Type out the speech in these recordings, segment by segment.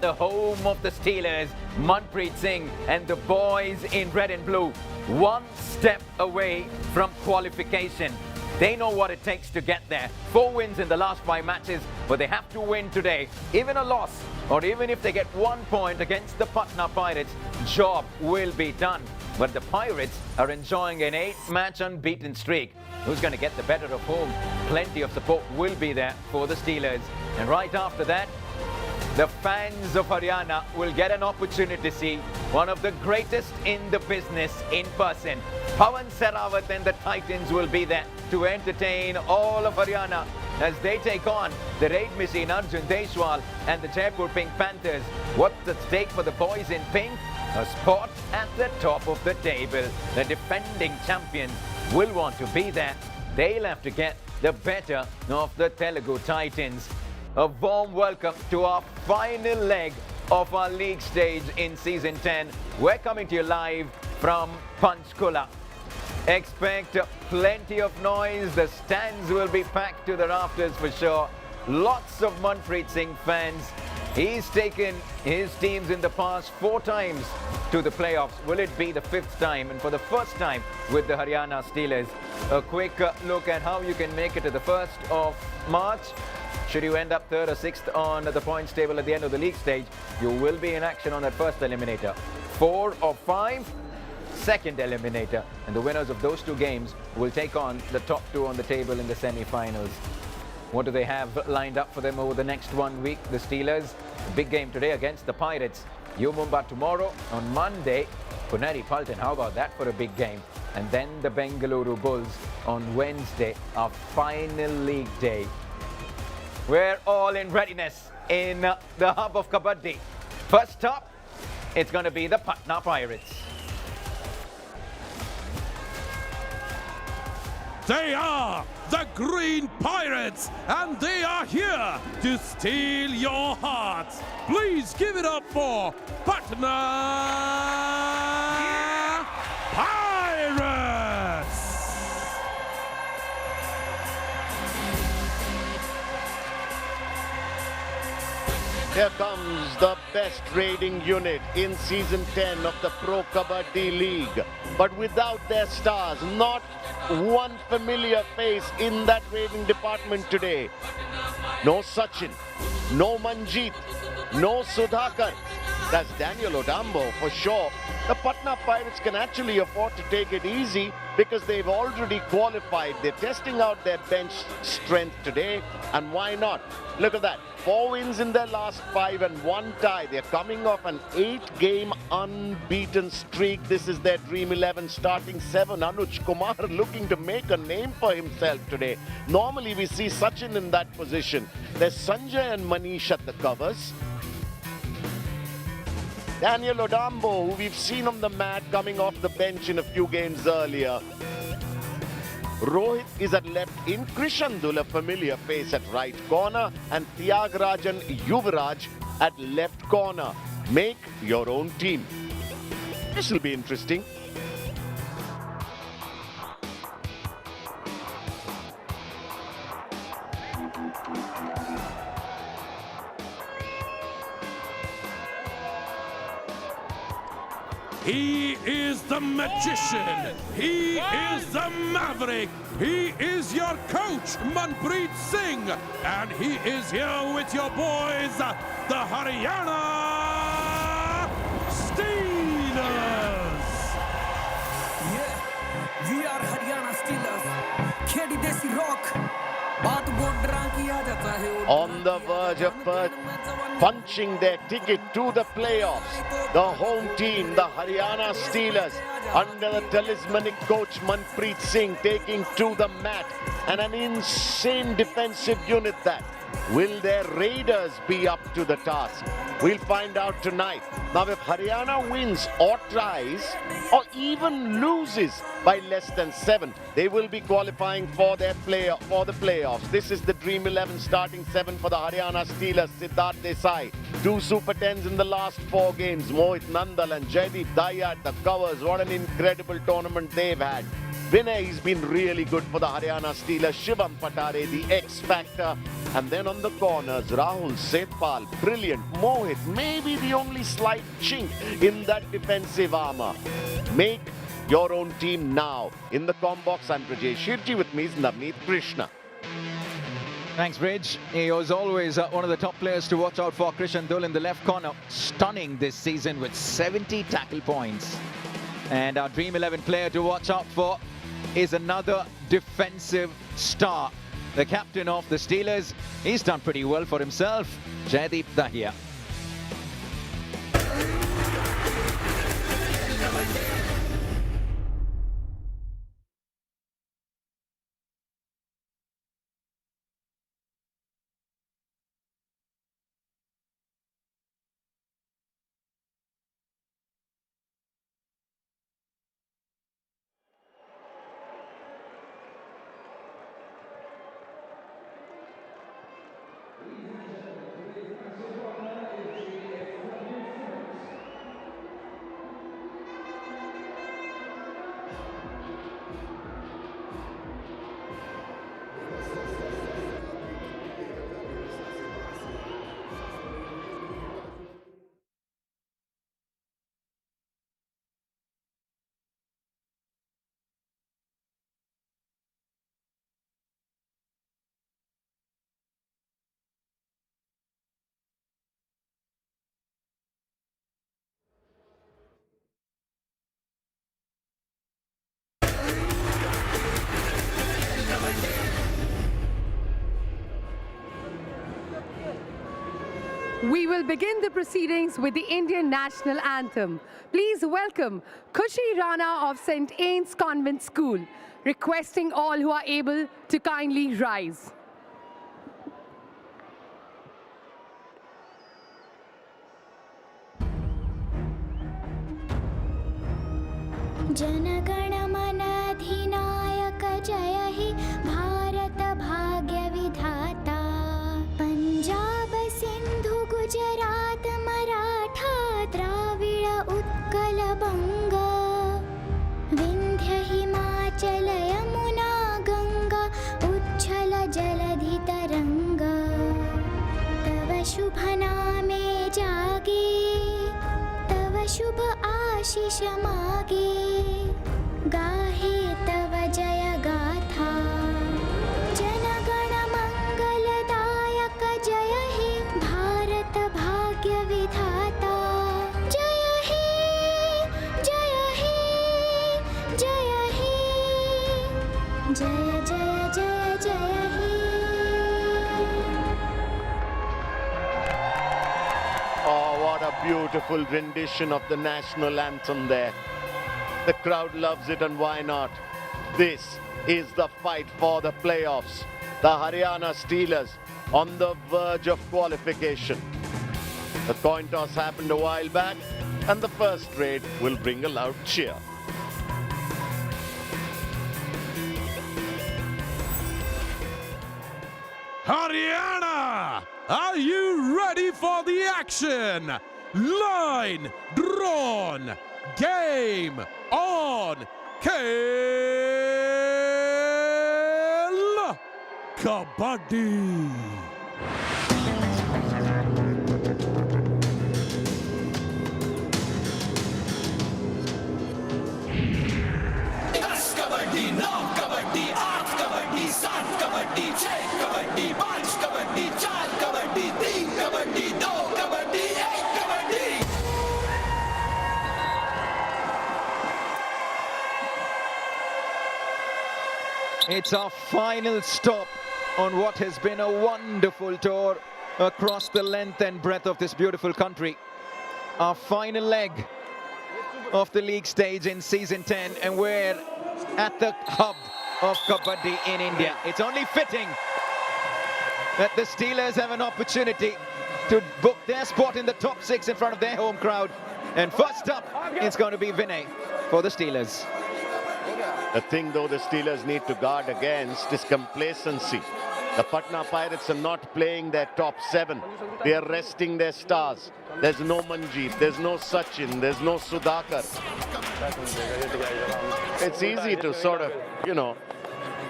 the home of the Steelers, Manpreet Singh and the boys in red and blue, one step away from qualification. They know what it takes to get there. 4 wins in the last 5 matches, but they have to win today. Even a loss, or even if they get 1 point against the Patna Pirates, job will be done. But the Pirates are enjoying an 8-match unbeaten streak. Who's going to get the better of whom? Plenty of support will be there for the Steelers. And right after that, the fans of Haryana will get an opportunity to see one of the greatest in the business in person. Pawan Sehrawat and the Titans will be there to entertain all of Haryana as they take on the raid machine Arjun Deshwal and the Jaipur Pink Panthers. What's at stake for the boys in pink? A spot at the top of the table. The defending champions will want to be there. They'll have to get the better of the Telugu Titans. A warm welcome to our final leg of our league stage in Season 10. We're coming to you live from Panchkula. Expect plenty of noise. The stands will be packed to the rafters for sure. Lots of Manpreet Singh fans. He's taken his teams in the past 4 times to the playoffs. Will it be the 5th time? And for the first time with the Haryana Steelers. A quick look at how you can make it to the 1st of March. Should you end up 3rd or 6th on the points table at the end of the league stage, you will be in action on that first eliminator. 4 or 5, second eliminator. And the winners of those 2 games will take on the top 2 on the table in the semi-finals. What do they have lined up for them over the next 1 week? The Steelers, a big game today against the Pirates. U Mumbai tomorrow. On Monday, Puneri Paltan. How about that for a big game? And then the Bengaluru Bulls on Wednesday, our final league day. We're all in readiness in the hub of Kabaddi. First up, it's going to be the Patna Pirates. They are the Green Pirates, and they are here to steal your hearts. Please give it up for Patna Pirates! Here comes the best raiding unit in Season 10 of the Pro Kabaddi League. But without their stars, not one familiar face in that raiding department today. No Sachin, no Manjeet, no Sudhakar. That's Daniel Odambo for sure. The Patna Pirates can actually afford to take it easy because they've already qualified. They're testing out their bench strength today, and why not? Look at that. 4 wins in their last 5 and 1 tie. They're coming off an 8-game unbeaten streak. This is their Dream 11 starting 7. Anuj Kumar looking to make a name for himself today. Normally we see Sachin in that position. There's Sanjay and Manish at the covers. Daniel Odambo, who we've seen on the mat coming off the bench in a few games earlier. Rohit is at left in. Krishandul, a familiar face at right corner. And Tyagarajan Yuvraj at left corner. Make your own team. This will be interesting. He is the magician. He is the maverick. He is your coach, Manpreet Singh. And he is here with your boys, the Haryana Steelers. Yeah, we are Haryana Steelers. Khedi Desi Rock. On the verge of punching their ticket to the playoffs, the home team, the Haryana Steelers, under the talismanic coach Manpreet Singh, taking to the mat, and an insane defensive unit that. Will their Raiders be up to the task? We'll find out tonight. Now, if Haryana wins or tries or even loses by less than 7, they will be qualifying for the playoffs. This is the Dream 11 starting 7 for the Haryana Steelers. Siddharth Desai, 2 Super 10s in the last 4 games. Mohit Nandal and Jaideep Daya at the covers. What an incredible tournament they've had. Vinay has been really good for the Haryana Steelers. Shivam Patare, the X Factor. And then on the corners, Rahul, Setpal, brilliant. Mohit, maybe the only slight chink in that defensive armour. Make your own team now. In the com box, I'm Prajesh Shirji. With me is Navneet Krishna. Thanks, Bridge. He was always one of the top players to watch out for. Krishan Dul in the left corner, stunning this season with 70 tackle points. And our Dream 11 player to watch out for is another defensive star. The captain of the Steelers, he's done pretty well for himself, Jaideep Dahiya. We will begin the proceedings with the Indian National Anthem. Please welcome Khushi Rana of St. Anne's Convent School, requesting all who are able to kindly rise. जनगण मन अधिनायक जय हे भारत भाग्य विधाता पंजाब सिंधु गुजरात मराठा द्राविड़ उत्कल बंग विंध्य हिमाचल यमुना गंगा उच्छल जलधि तरंग तव शुभ नामे जागे तव शुभ आशीष मागे गाहे तव जय गाथा जनगण मंगलदायक जय हे भारत भाग्य विधाता जय हे जय हे जय हे जय जय जय जय हे Oh, what a beautiful rendition of the national anthem there. The crowd loves it, and why not? This is the fight for the playoffs. The Haryana Steelers on the verge of qualification. The coin toss happened a while back, and the first raid will bring a loud cheer. Haryana, are you ready for the action? Line drawn, game on, Khel Kabaddi. Kabaddi 9 kabaddi 8 kabaddi 7 kabaddi 6 kabaddi 5 kabaddi 4 kabaddi 3 kabaddi 2 kabaddi 1 kabaddi It's our final stop on what has been a wonderful tour across the length and breadth of this beautiful country. Our final leg of the league stage in season 10, and we're at the hub of Kabaddi in India. It's only fitting that the Steelers have an opportunity to book their spot in the top 6 in front of their home crowd. And first up, it's going to be Vinay for the Steelers. The thing, though, the Steelers need to guard against is complacency. The Patna Pirates are not playing their top 7. They are resting their stars. There's no Manjeet, there's no Sachin, there's no Sudhakar. It's easy to sort of,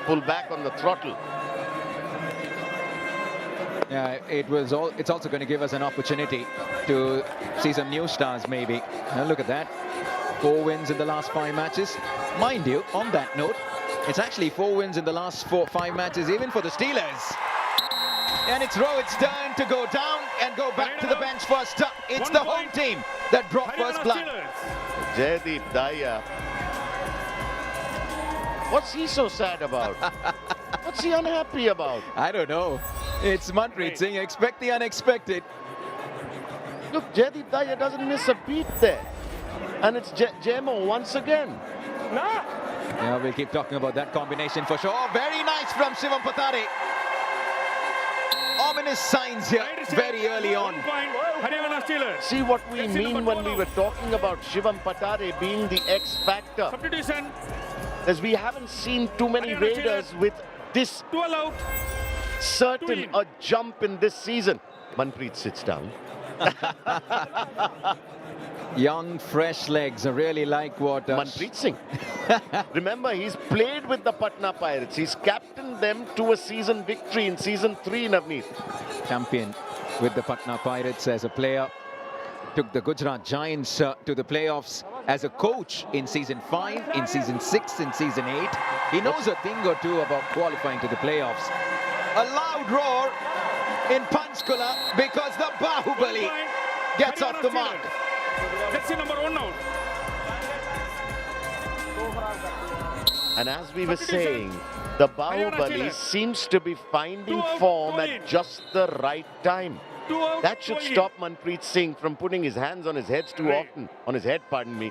pull back on the throttle. It's also going to give us an opportunity to see some new stars, maybe. Look at that. 4 wins in the last 5 matches. Mind you, on that note, it's actually 4 wins in the last 5 matches, even for the Steelers. And it's Rohit's turn to go down and go back to the bench first up. It's the home team that brought first blood. Jaydeep Daya. What's he so sad about? What's he unhappy about? I don't know. It's Manpreet Singh. Expect the unexpected. Look, Jaydeep Daya doesn't miss a beat there. And it's Jemo once again. Yeah, we'll keep talking about that combination for sure. Very nice from Shivam Patare. Ominous signs here very early on. Haryana Steelers. See what we mean when we were talking about Shivam Patare being the X factor. Substitution. As we haven't seen too many Raiders with this 12 out. certain a jump in this season. Manpreet sits down. Young, fresh legs. I really like what... Manpreet Singh. Remember, he's played with the Patna Pirates. He's captained them to a season victory in season 3, Navneet. Champion with the Patna Pirates as a player. Took the Gujarat Giants to the playoffs as a coach in season 5, in season 6, in season 8. He knows a thing or two about qualifying to the playoffs. A loud roar in Panchkula because the Bahubali gets off the mark. Jersey number 1 out. And as we were saying, the Bahubali seems to be finding form at just the right time. That should stop Manpreet Singh from putting his hands on his head too often. On his head, pardon me.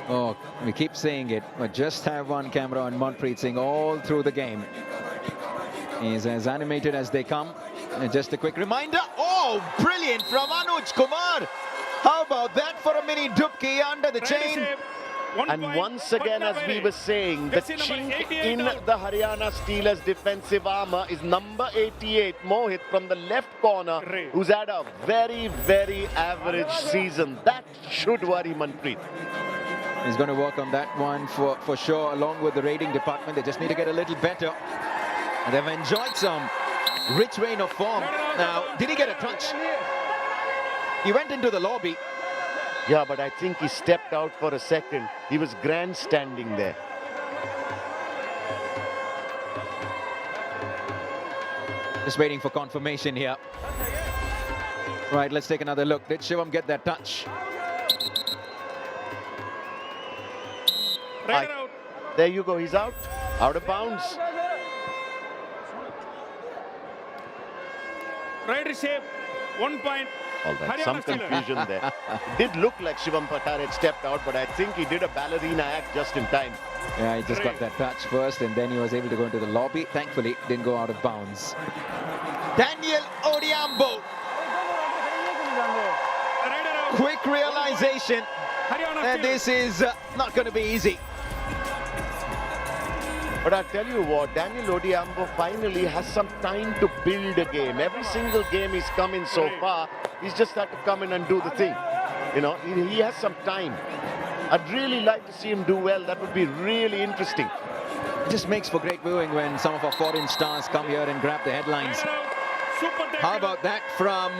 Oh, we keep saying it, but just have one camera on Manpreet Singh all through the game. He's as animated as they come. And just a quick reminder. Oh, brilliant from Anuj Kumar. How about that for a mini dupki under the chain? And once again, as we were saying, the chink in the Haryana Steelers defensive armor is number 88, Mohit, from the left corner, who's had a very, very average season. That should worry Manpreet. He's going to work on that one for sure, along with the rating department. They just need to get a little better. And they've enjoyed some rich reign of form. Now, did he get a touch? He went into the lobby. Yeah, but I think he stepped out for a second. He was grandstanding there. Just waiting for confirmation here. Right, let's take another look. Did Shivam get that touch? There you go, he's out. Out of bounds. Right shape, 1 point. All right, some confusion there. It did look like Shivam Patare had stepped out, but I think he did a ballerina act just in time. Yeah, he just got that touch first, and then he was able to go into the lobby. Thankfully, didn't go out of bounds. Daniel Odiambo. Quick realization that this is not going to be easy. But I'll tell you what, Daniel Odiambo finally has some time to build a game. Every single game he's come in so far, he's just had to come in and do the thing. You know, he has some time. I'd really like to see him do well. That would be really interesting. It just makes for great viewing when some of our foreign stars come here and grab the headlines. How about that from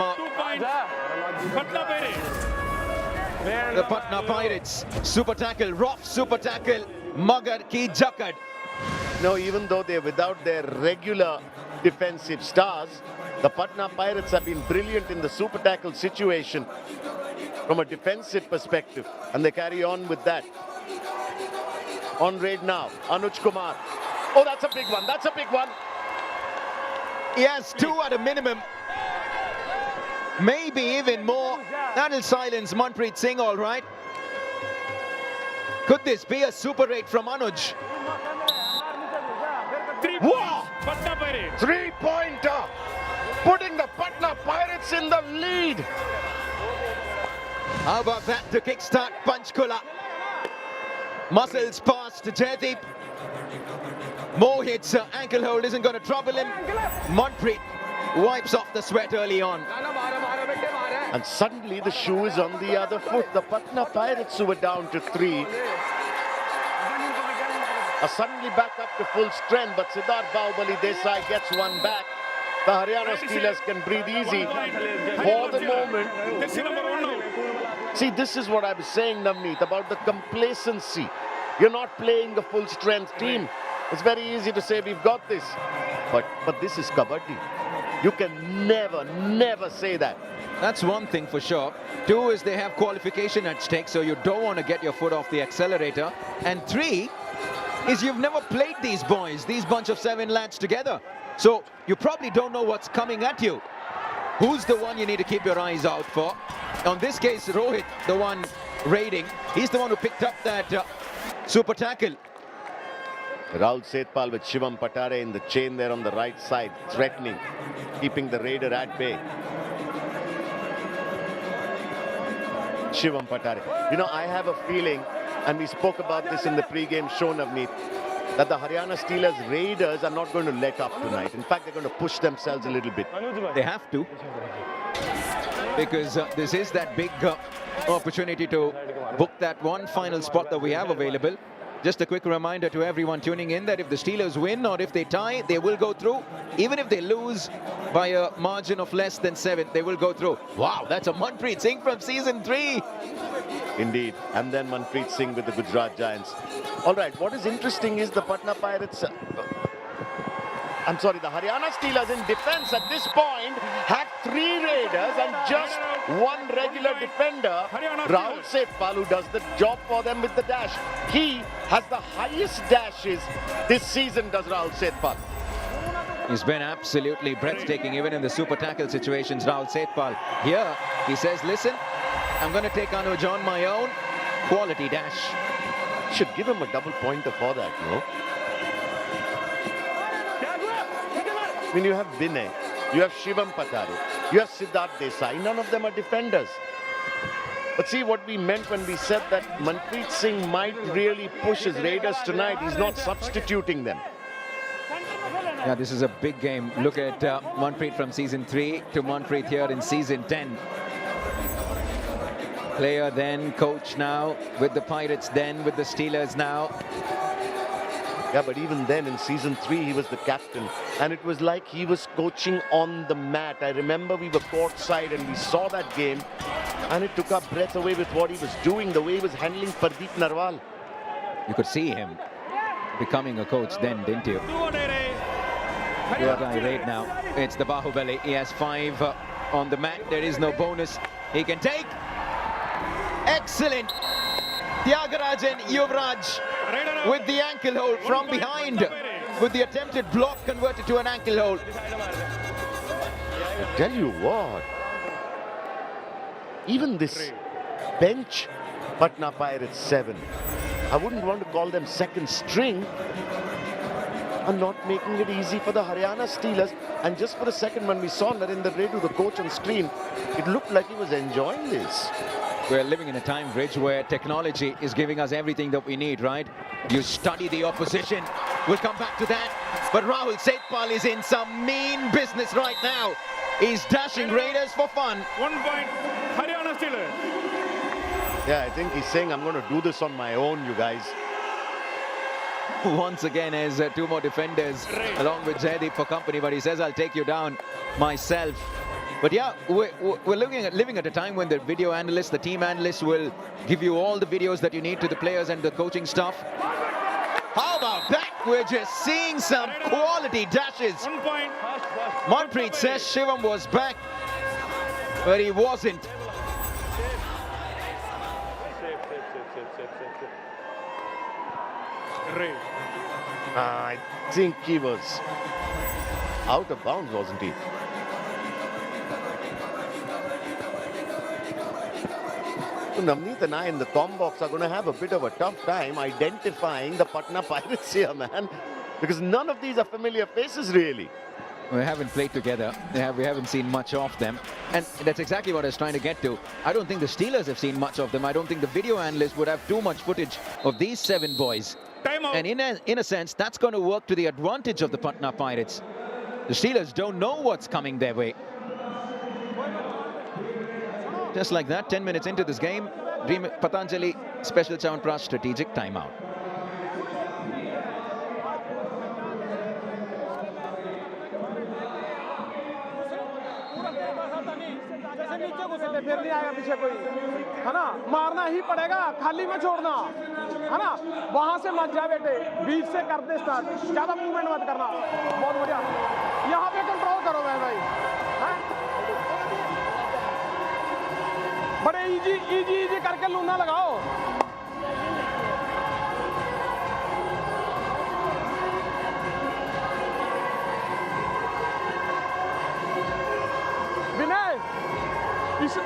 the Patna Pirates? Super tackle, rough super tackle, Magar ki Jakad. No, even though they're without their regular defensive stars, the Patna Pirates have been brilliant in the super tackle situation from a defensive perspective, and they carry on with that. On raid now, Anuj Kumar. Oh, that's a big one. That's a big one. He has 2 at a minimum. Maybe even more. That'll silence Manpreet Singh, all right. Could this be a super raid from Anuj? 3 points, Patna Pirates. 3-pointer, putting the Patna Pirates in the lead. How about that to kickstart Panchkula? Muscles past to Jaydeep. Mohit's ankle hold isn't going to trouble him. Manpreet wipes off the sweat early on. And suddenly the shoe is on the other foot. The Patna Pirates, who were down to 3, are suddenly back up to full strength, but Siddharth Bahubali Desai gets one back. The Haryana Steelers can breathe easy for the moment. See, this is what I was saying, Navneet, about the complacency. You're not playing a full-strength team. It's very easy to say we've got this. But this is Kabaddi. You can never say that. That's one thing for sure. Two is they have qualification at stake, so you don't want to get your foot off the accelerator. And three is you've never played these boys, these bunch of 7 lads together. So you probably don't know what's coming at you. Who's the one you need to keep your eyes out for? On this case, Rohit, the one raiding, he's the one who picked up that super tackle. Rahul Setpal with Shivam Patare in the chain there on the right side, threatening, keeping the raider at bay. Shivam Patare. You know, I have a feeling, and we spoke about this in the pre-game show, Navneet, that the Haryana Steelers Raiders are not going to let up tonight. In fact, they're going to push themselves a little bit. They have to, because this is that big opportunity to book that one final spot that we have available. Just a quick reminder to everyone tuning in that if the Steelers win or if they tie, they will go through. Even if they lose by a margin of less than 7, they will go through. Wow, that's a Manpreet Singh from season 3. Indeed. And then Manpreet Singh with the Gujarat Giants. All right, what is interesting is the Patna Pirates... the Haryana Steelers in defense at this point have 3 raiders and just 1 regular defender. Rahul Setpal, who does the job for them with the dash. He has the highest dashes this season, does Rahul Setpal. He's been absolutely breathtaking, even in the super tackle situations, Rahul Setpal. Here, he says, listen, I'm going to take Anuj on my own. Quality dash. Should give him a double pointer for that, no? I mean, you have Vinay, you have Shivam Patare, you have Siddharth Desai. None of them are defenders. But see what we meant when we said that Manpreet Singh might really push his Raiders tonight. He's not substituting them. Yeah, this is a big game. Look at Manpreet from season 3 to Manpreet here in season 10. Player then, coach now, with the Pirates then, with the Steelers now. Yeah, but even then in season 3, he was the captain. And it was like he was coaching on the mat. I remember we were courtside and we saw that game. And it took our breath away with what he was doing, the way he was handling Pardeep Narwal. You could see him becoming a coach then, didn't you? What I rate now. It's the Bahubali. He has 5 on the mat. There is no bonus. He can take. Excellent. Tyagarajan Yuvraj with the ankle hold from behind, with the attempted block converted to an ankle hold. I tell you what, even this bench, Patna Pirates 7, I wouldn't want to call them second string, are not making it easy for the Haryana Steelers. And just for a second, when we saw Narendra Redu, the coach on screen, it looked like he was enjoying this. We're living in a time, Bridge, where technology is giving us everything that we need, right? You study the opposition. We'll come back to that. But Rahul Setpal is in some mean business right now. He's dashing Raiders for fun. 1 point, Haryana Steelers. Yeah, I think he's saying, I'm going to do this on my own, you guys. Once again, as 2 more defenders along with Jaideep for company, but he says, I'll take you down myself. But yeah, we're living at a time when the video analysts, the team analysts will give you all the videos that you need to the players and the coaching staff. How about that? We're just seeing some quality dashes. 1 point. Manpreet says Shivam was back, but he wasn't. I think he was out of bounds, wasn't he? So Navneet and I in the com box are going to have a bit of a tough time identifying the Patna Pirates here, man. Because none of these are familiar faces, really. We haven't played together. We haven't seen much of them. And that's exactly what I was trying to get to. I don't think the Steelers have seen much of them. I don't think the video analysts would have too much footage of these 7 boys. And in a sense, that's going to work to the advantage of the Patna Pirates. The Steelers don't know what's coming their way. Just like that, 10 minutes into this game, Patanjali Special Chyawanprash strategic timeout. फिर नहीं आएगा पीछे कोई, है ना, मारना ही पड़ेगा, खाली में छोड़ना, है ना, वहां से मत जा बेटे, बीच से कर दे स्टार्ट, ज्यादा मूवमेंट मत करना, बहुत बढ़िया, यहाँ पे कंट्रोल करो भाई, हैं? बड़े इजी करके लूना लगाओ। विनय इस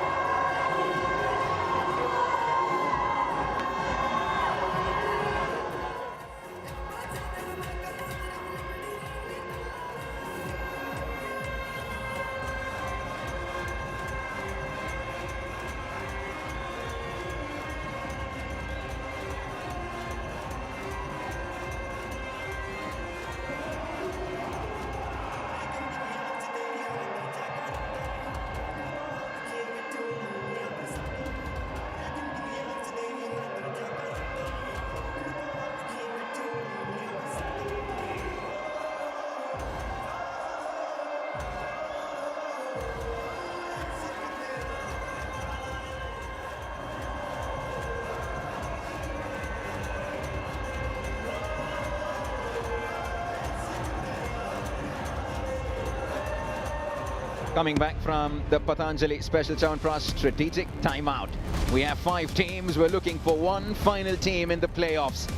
Coming back from the Patanjali Special Chyawanprash strategic timeout. We have 5 teams. We're looking for one final team in the playoffs.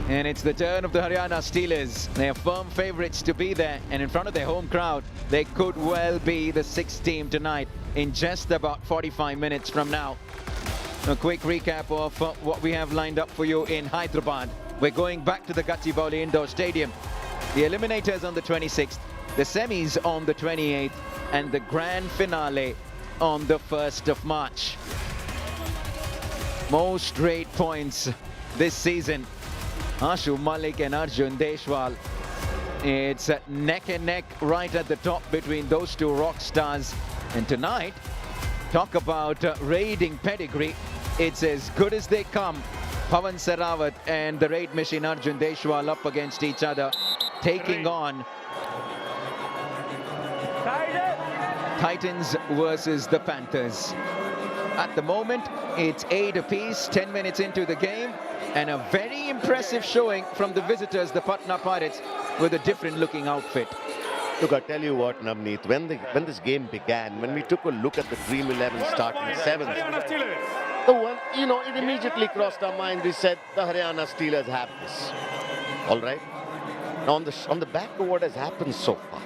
And it's the turn of the Haryana Steelers. They are firm favourites to be there. And in front of their home crowd, they could well be the 6th team tonight in just about 45 minutes from now. A quick recap of what we have lined up for you in Hyderabad. We're going back to the Gachibowli Indoor Stadium. The eliminators on the 26th. The semis on the 28th and the grand finale on the 1st of March. Most rate points this season. Ashu Malik and Arjun Deshwal. It's neck and neck right at the top between those two rock stars. And tonight, talk about raiding pedigree. It's as good as they come. Pawan Sehrawat and the raid machine Arjun Deshwal up against each other, taking on Titans versus the Panthers. At the moment, it's 8 apiece, 10 minutes into the game, and a very impressive showing from the visitors, the Patna Pirates, with a different looking outfit. Look, I tell you what, Navneet, when this game began, when we took a look at the Dream 11 starting 7th, the one, it immediately crossed our mind. We said the Haryana Steelers have this. All right. Now on the back of what has happened so far,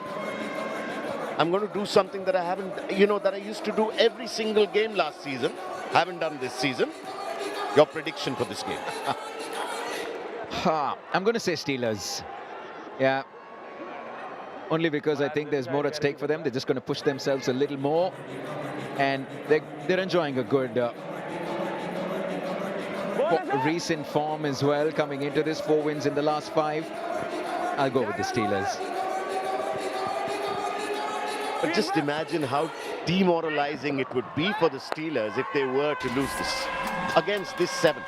I'm going to do something that I haven't, that I used to do every single game last season. Haven't done this season. Your prediction for this game? I'm going to say Steelers. Yeah. Only because I think there's more at stake for them. They're just going to push themselves a little more. And they're enjoying a good recent form as well, coming into this. 4 wins in the last 5. I'll go with the Steelers. But just imagine how demoralizing it would be for the Steelers if they were to lose this against this 7th.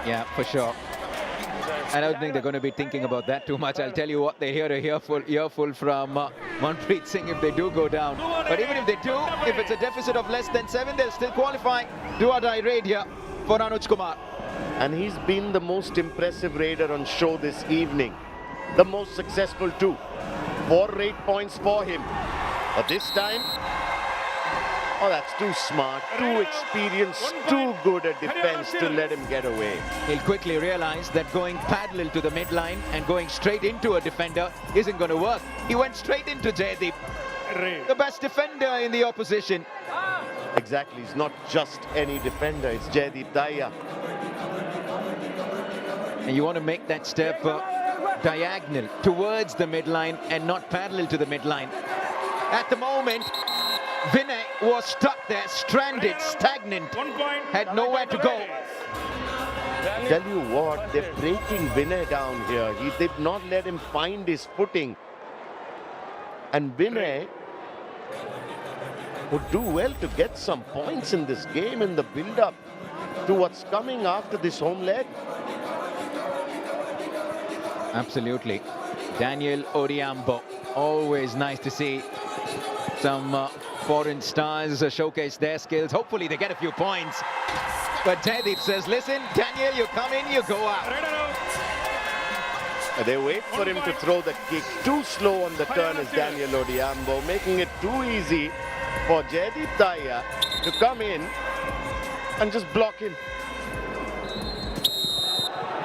Yeah, for sure. I don't think they're going to be thinking about that too much. I'll tell you what, they hear a earful from Manpreet Singh if they do go down. But even if they do, if it's a deficit of less than 7, they'll still qualify. Do or die raid here for Anuj Kumar. And he's been the most impressive raider on show this evening. The most successful too. 4 raid points for him. But this time, oh, that's too smart, too experienced, too good at defense to let him get away. He'll quickly realize that going parallel to the midline and going straight into a defender isn't going to work. He went straight into Jaydeep, the best defender in the opposition. Exactly, he's not just any defender, it's Jaydeep Daya. And you want to make that step diagonal towards the midline and not parallel to the midline. At the moment, Vinay was stuck there, stranded, stagnant, had nowhere to go. Tell you what, they're breaking Vinay down here. They did not let him find his footing. And Vinay would do well to get some points in this game in the build-up to what's coming after this home leg. Absolutely. Daniel Odiambo. Always nice to see some foreign stars showcase their skills. Hopefully they get a few points. But Jaydeep says, listen, Daniel, you come in, you go out. They wait for him to throw the kick. Too slow on the turn is Daniel Odiambo, making it too easy for Jaydeep Dahiya to come in and just block him.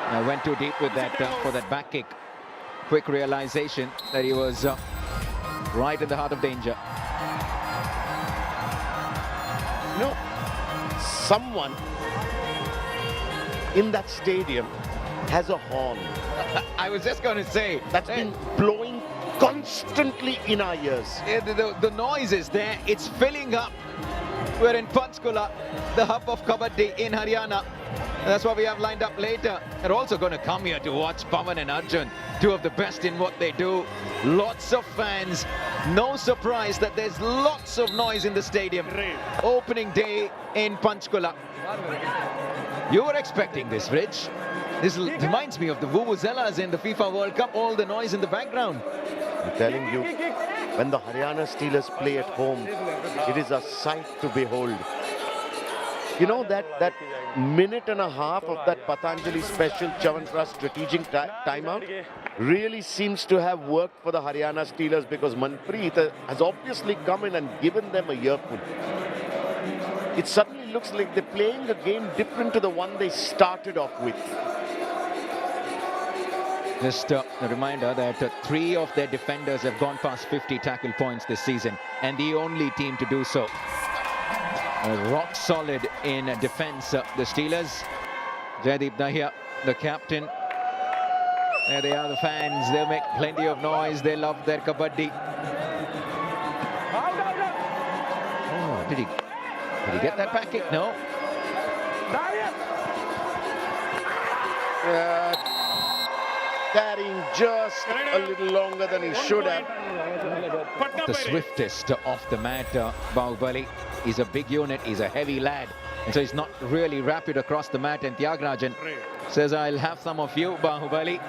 I went too deep with that for that back kick. Quick realization that he was right in the heart of danger. No, someone in that stadium has a horn I was just going to say that's been blowing constantly in our ears. the noise is there. It's filling up. We're in Panchkula, the hub of Kabaddi in Haryana. That's what we have lined up later. They're also going to come here to watch Pawan and Arjun, two of the best in what they do. Lots of fans. No surprise that there's lots of noise in the stadium. Opening day in Panchkula. You were expecting this, Rich. This reminds me of the vuvuzelas in the FIFA World Cup, all the noise in the background. I'm telling you, when the Haryana Steelers play at home, it is a sight to behold. You know, that minute and a half of that Patanjali special Chavantras strategic timeout really seems to have worked for the Haryana Steelers, because Manpreet has obviously come in and given them a earful. It suddenly looks like they're playing a game different to the one they started off with. Just a reminder that 3 of their defenders have gone past 50 tackle points this season, and the only team to do so. Rock solid in defense, the Steelers. Jaydeep Dahiya, the captain. There they are, the fans. They'll make plenty of noise. They love their kabaddi. Oh, did he get that back kick? No. Carrying just a little longer than he should have. The swiftest off the mat, Bahubali. He's a big unit, he's a heavy lad, and so he's not really rapid across the mat. And Tyagarajan says, I'll have some of you, Bahubali.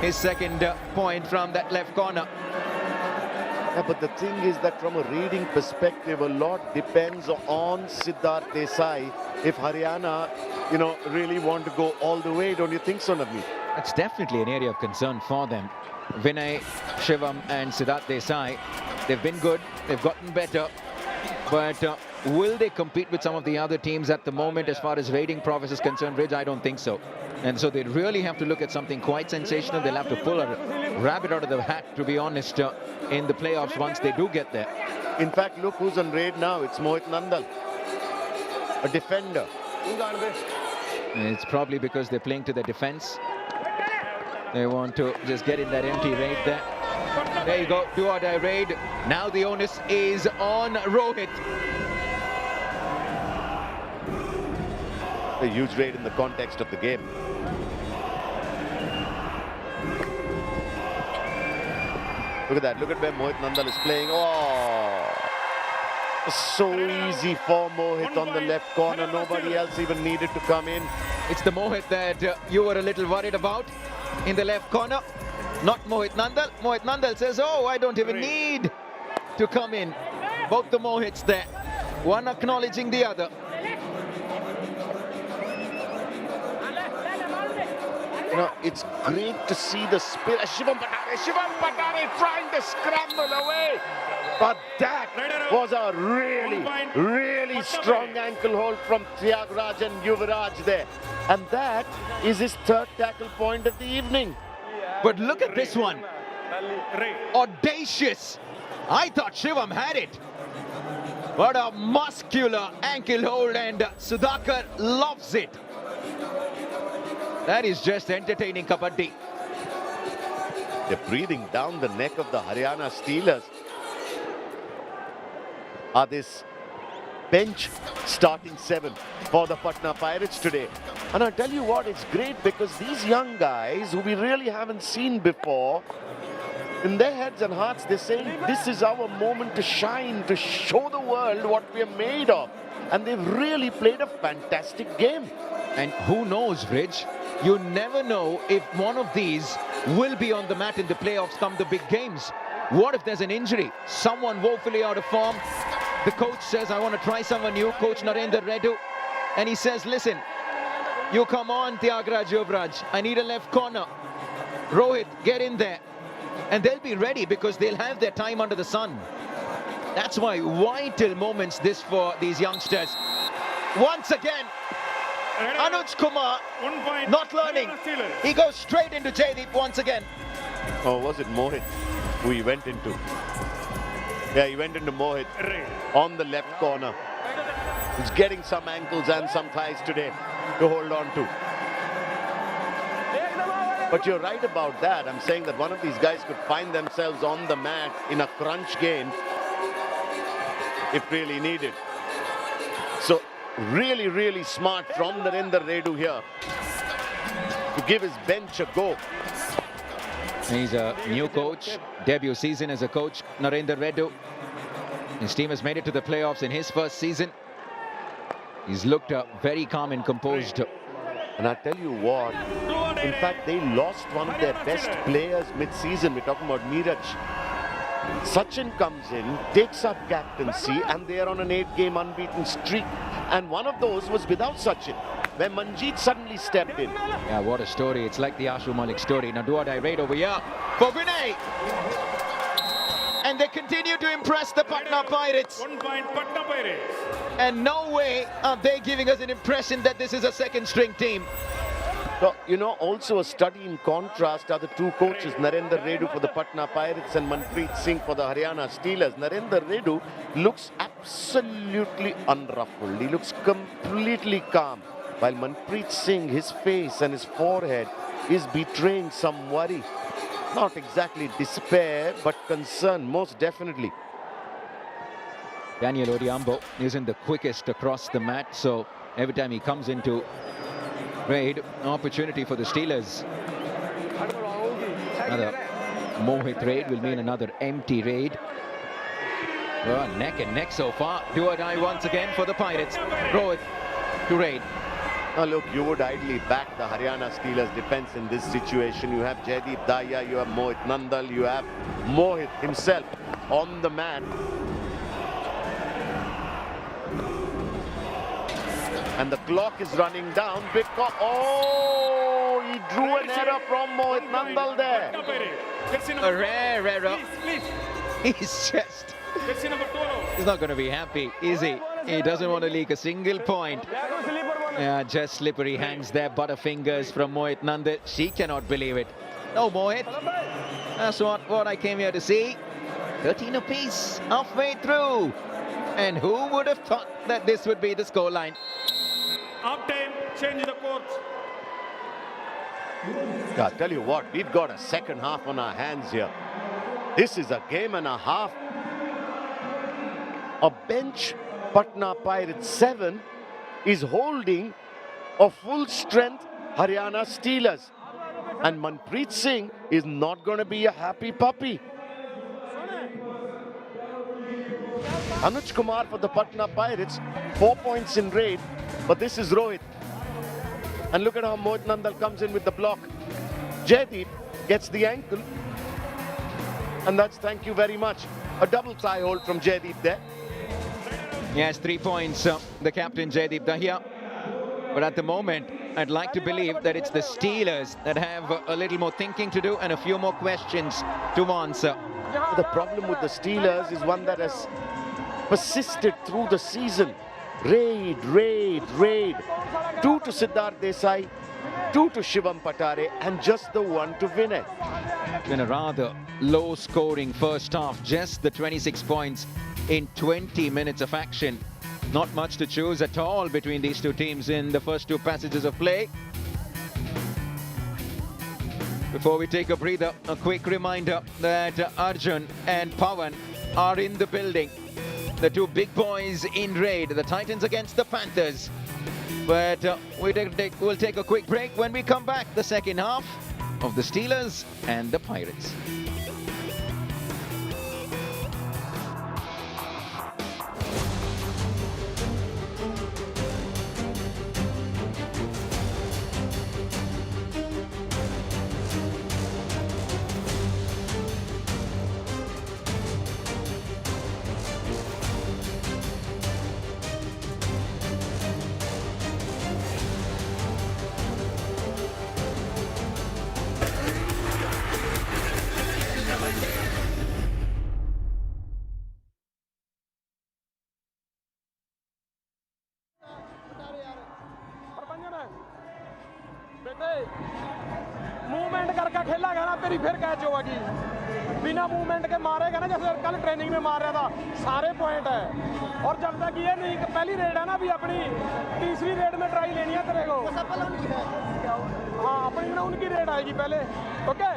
His second point from that left corner. Yeah, but the thing is that from a reading perspective, a lot depends on Siddharth Desai. If Haryana, really want to go all the way, don't you think so, Navneet? That's definitely an area of concern for them. Vinay, Shivam and Siddharth Desai, they've been good, they've gotten better, but will they compete with some of the other teams at the moment as far as rating prowess is concerned, Ridge? I don't think so. And so they really have to look at something quite sensational. They'll have to pull a rabbit out of the hat, to be honest, in the playoffs once they do get there. In fact, look who's on raid now. It's Mohit Nandal, a defender. It's probably because they're playing to their defense. They want to just get in that empty raid there. There you go, do or die raid. Now the onus is on Rohit. A huge raid in the context of the game. Look at that, look at where Mohit Nandal is playing. Oh, so easy for Mohit on the left corner. Nobody else even needed to come in. It's the Mohit that you were a little worried about in the left corner. Not Mohit Nandal. Mohit Nandal says, oh, I don't even need to come in. Both the Mohits there, one acknowledging the other. It's great to see the spirit. Shivam Patare trying to scramble away. But that was a really strong ankle hold from Tyagarajan Yuvraj there. And that is his 3rd tackle point of the evening. But look at this one. Audacious. I thought Shivam had it. What a muscular ankle hold, and Sudhakar loves it. That is just entertaining kabaddi. They're breathing down the neck of the Haryana Steelers. Are this bench starting 7 for the Patna Pirates today? And I'll tell you what, it's great because these young guys who we really haven't seen before, in their heads and hearts, they're saying, this is our moment to shine, to show the world what we are made of. And they've really played a fantastic game. And who knows, Rich? You never know if one of these will be on the mat in the playoffs come the big games. What if there's an injury? Someone woefully out of form? The coach says, I want to try someone new, Coach Narendra Reddy. And he says, listen, you come on, Tyagara Jovraj. I need a left corner. Rohit, get in there. And they'll be ready because they'll have their time under the sun. That's why vital moments this for these youngsters. Once again, Anuj Kumar not learning. He goes straight into Jaydeep once again. Oh, was it Mohit who he went into? Yeah, he went into Mohit on the left corner. He's getting some ankles and some thighs today to hold on to. But you're right about that. I'm saying that one of these guys could find themselves on the mat in a crunch game if really needed. So really, really smart from Narendra Reddy here to give his bench a go. He's a new coach, debut season as a coach, Narendra Reddy. His team has made it to the playoffs in his first season. He's looked very calm and composed. And I tell you what, in fact, they lost one of their best players mid-season. We're talking about Neeraj. Sachin comes in, takes up captaincy, and they are on an 8-game unbeaten streak. And one of those was without Sachin, where Manjeet suddenly stepped in. Yeah, what a story. It's like the Ashu Malik story. Now, do-or-die raid over here for Vinay. And they continue to impress the Patna Pirates. 1 point, Patna Pirates. And no way are they giving us an impression that this is a second-string team. So, you know, also a study in contrast are the two coaches, Narendra Reddy for the Patna Pirates and Manpreet Singh for the Haryana Steelers. Narendra Reddy looks absolutely unruffled. He looks completely calm. While Manpreet Singh, his face and his forehead is betraying some worry. Not exactly despair, but concern, most definitely. Daniel Odiambo isn't the quickest across the mat, so every time he comes into raid, an opportunity for the Steelers. Another Mohit raid will mean another empty raid. Well, neck and neck so far. Do or die once again for the Pirates. Rohit to raid. Now look, you would ideally back the Haryana Steelers defense in this situation. You have Jaydeep Dahiya, you have Mohit Nandal, you have Mohit himself on the man. And the clock is running down because, oh, he drew an error from Mohit Nandal there. A rare error. He's just, he's not going to be happy, is he? He doesn't want to leak a single point. Yeah, just slippery hands there, butterfingers from Mohit Nandal. She cannot believe it. No, Mohit. That's what I came here to see. 13 apiece, halfway through. And who would have thought that this would be the scoreline? Half time, change the court. I'll tell you what, we've got a second half on our hands here. This is a game and a half. A bench Patna Pirates 7 is holding a full strength Haryana Steelers. And Manpreet Singh is not going to be a happy puppy. Anuj Kumar for the Patna Pirates, 4 points in raid, but this is Rohit. And look at how Mohit Nandal comes in with the block. Jaydeep gets the ankle. And that's thank you very much. A double thigh hold from Jaydeep there. Yes, 3 points, the captain Jaydeep Dahiya. But at the moment, I'd like to believe that it's the Steelers that have a little more thinking to do and a few more questions to answer. The problem with the Steelers is one that has persisted through the season. Raid, raid, raid. 2 to Siddharth Desai, 2 to Shivam Patare, and just the 1 to Vinay. Been a rather low-scoring first half, just the 26 points in 20 minutes of action. Not much to choose at all between these two teams in the first 2 passages of play. Before we take a breather, a quick reminder that Arjun and Pawan are in the building. The 2 big boys in raid, the Titans against the Panthers. But we'll take a quick break. When we come back, the second half of the Steelers and the Pirates. Movement करके खेलेगा ना तेरी फिर catch होगी। बिना movement के मारेगा ना जैसे कल ट्रेनिंग में मार रहा था, सारे पॉइंट है। और जब तक ये नहीं, पहली रेड है ना अभी अपनी, तीसरी रेड में ट्राई लेनी है तेरे को। हाँ, अपनी ना उनकी रेड आएगी पहले। ओके,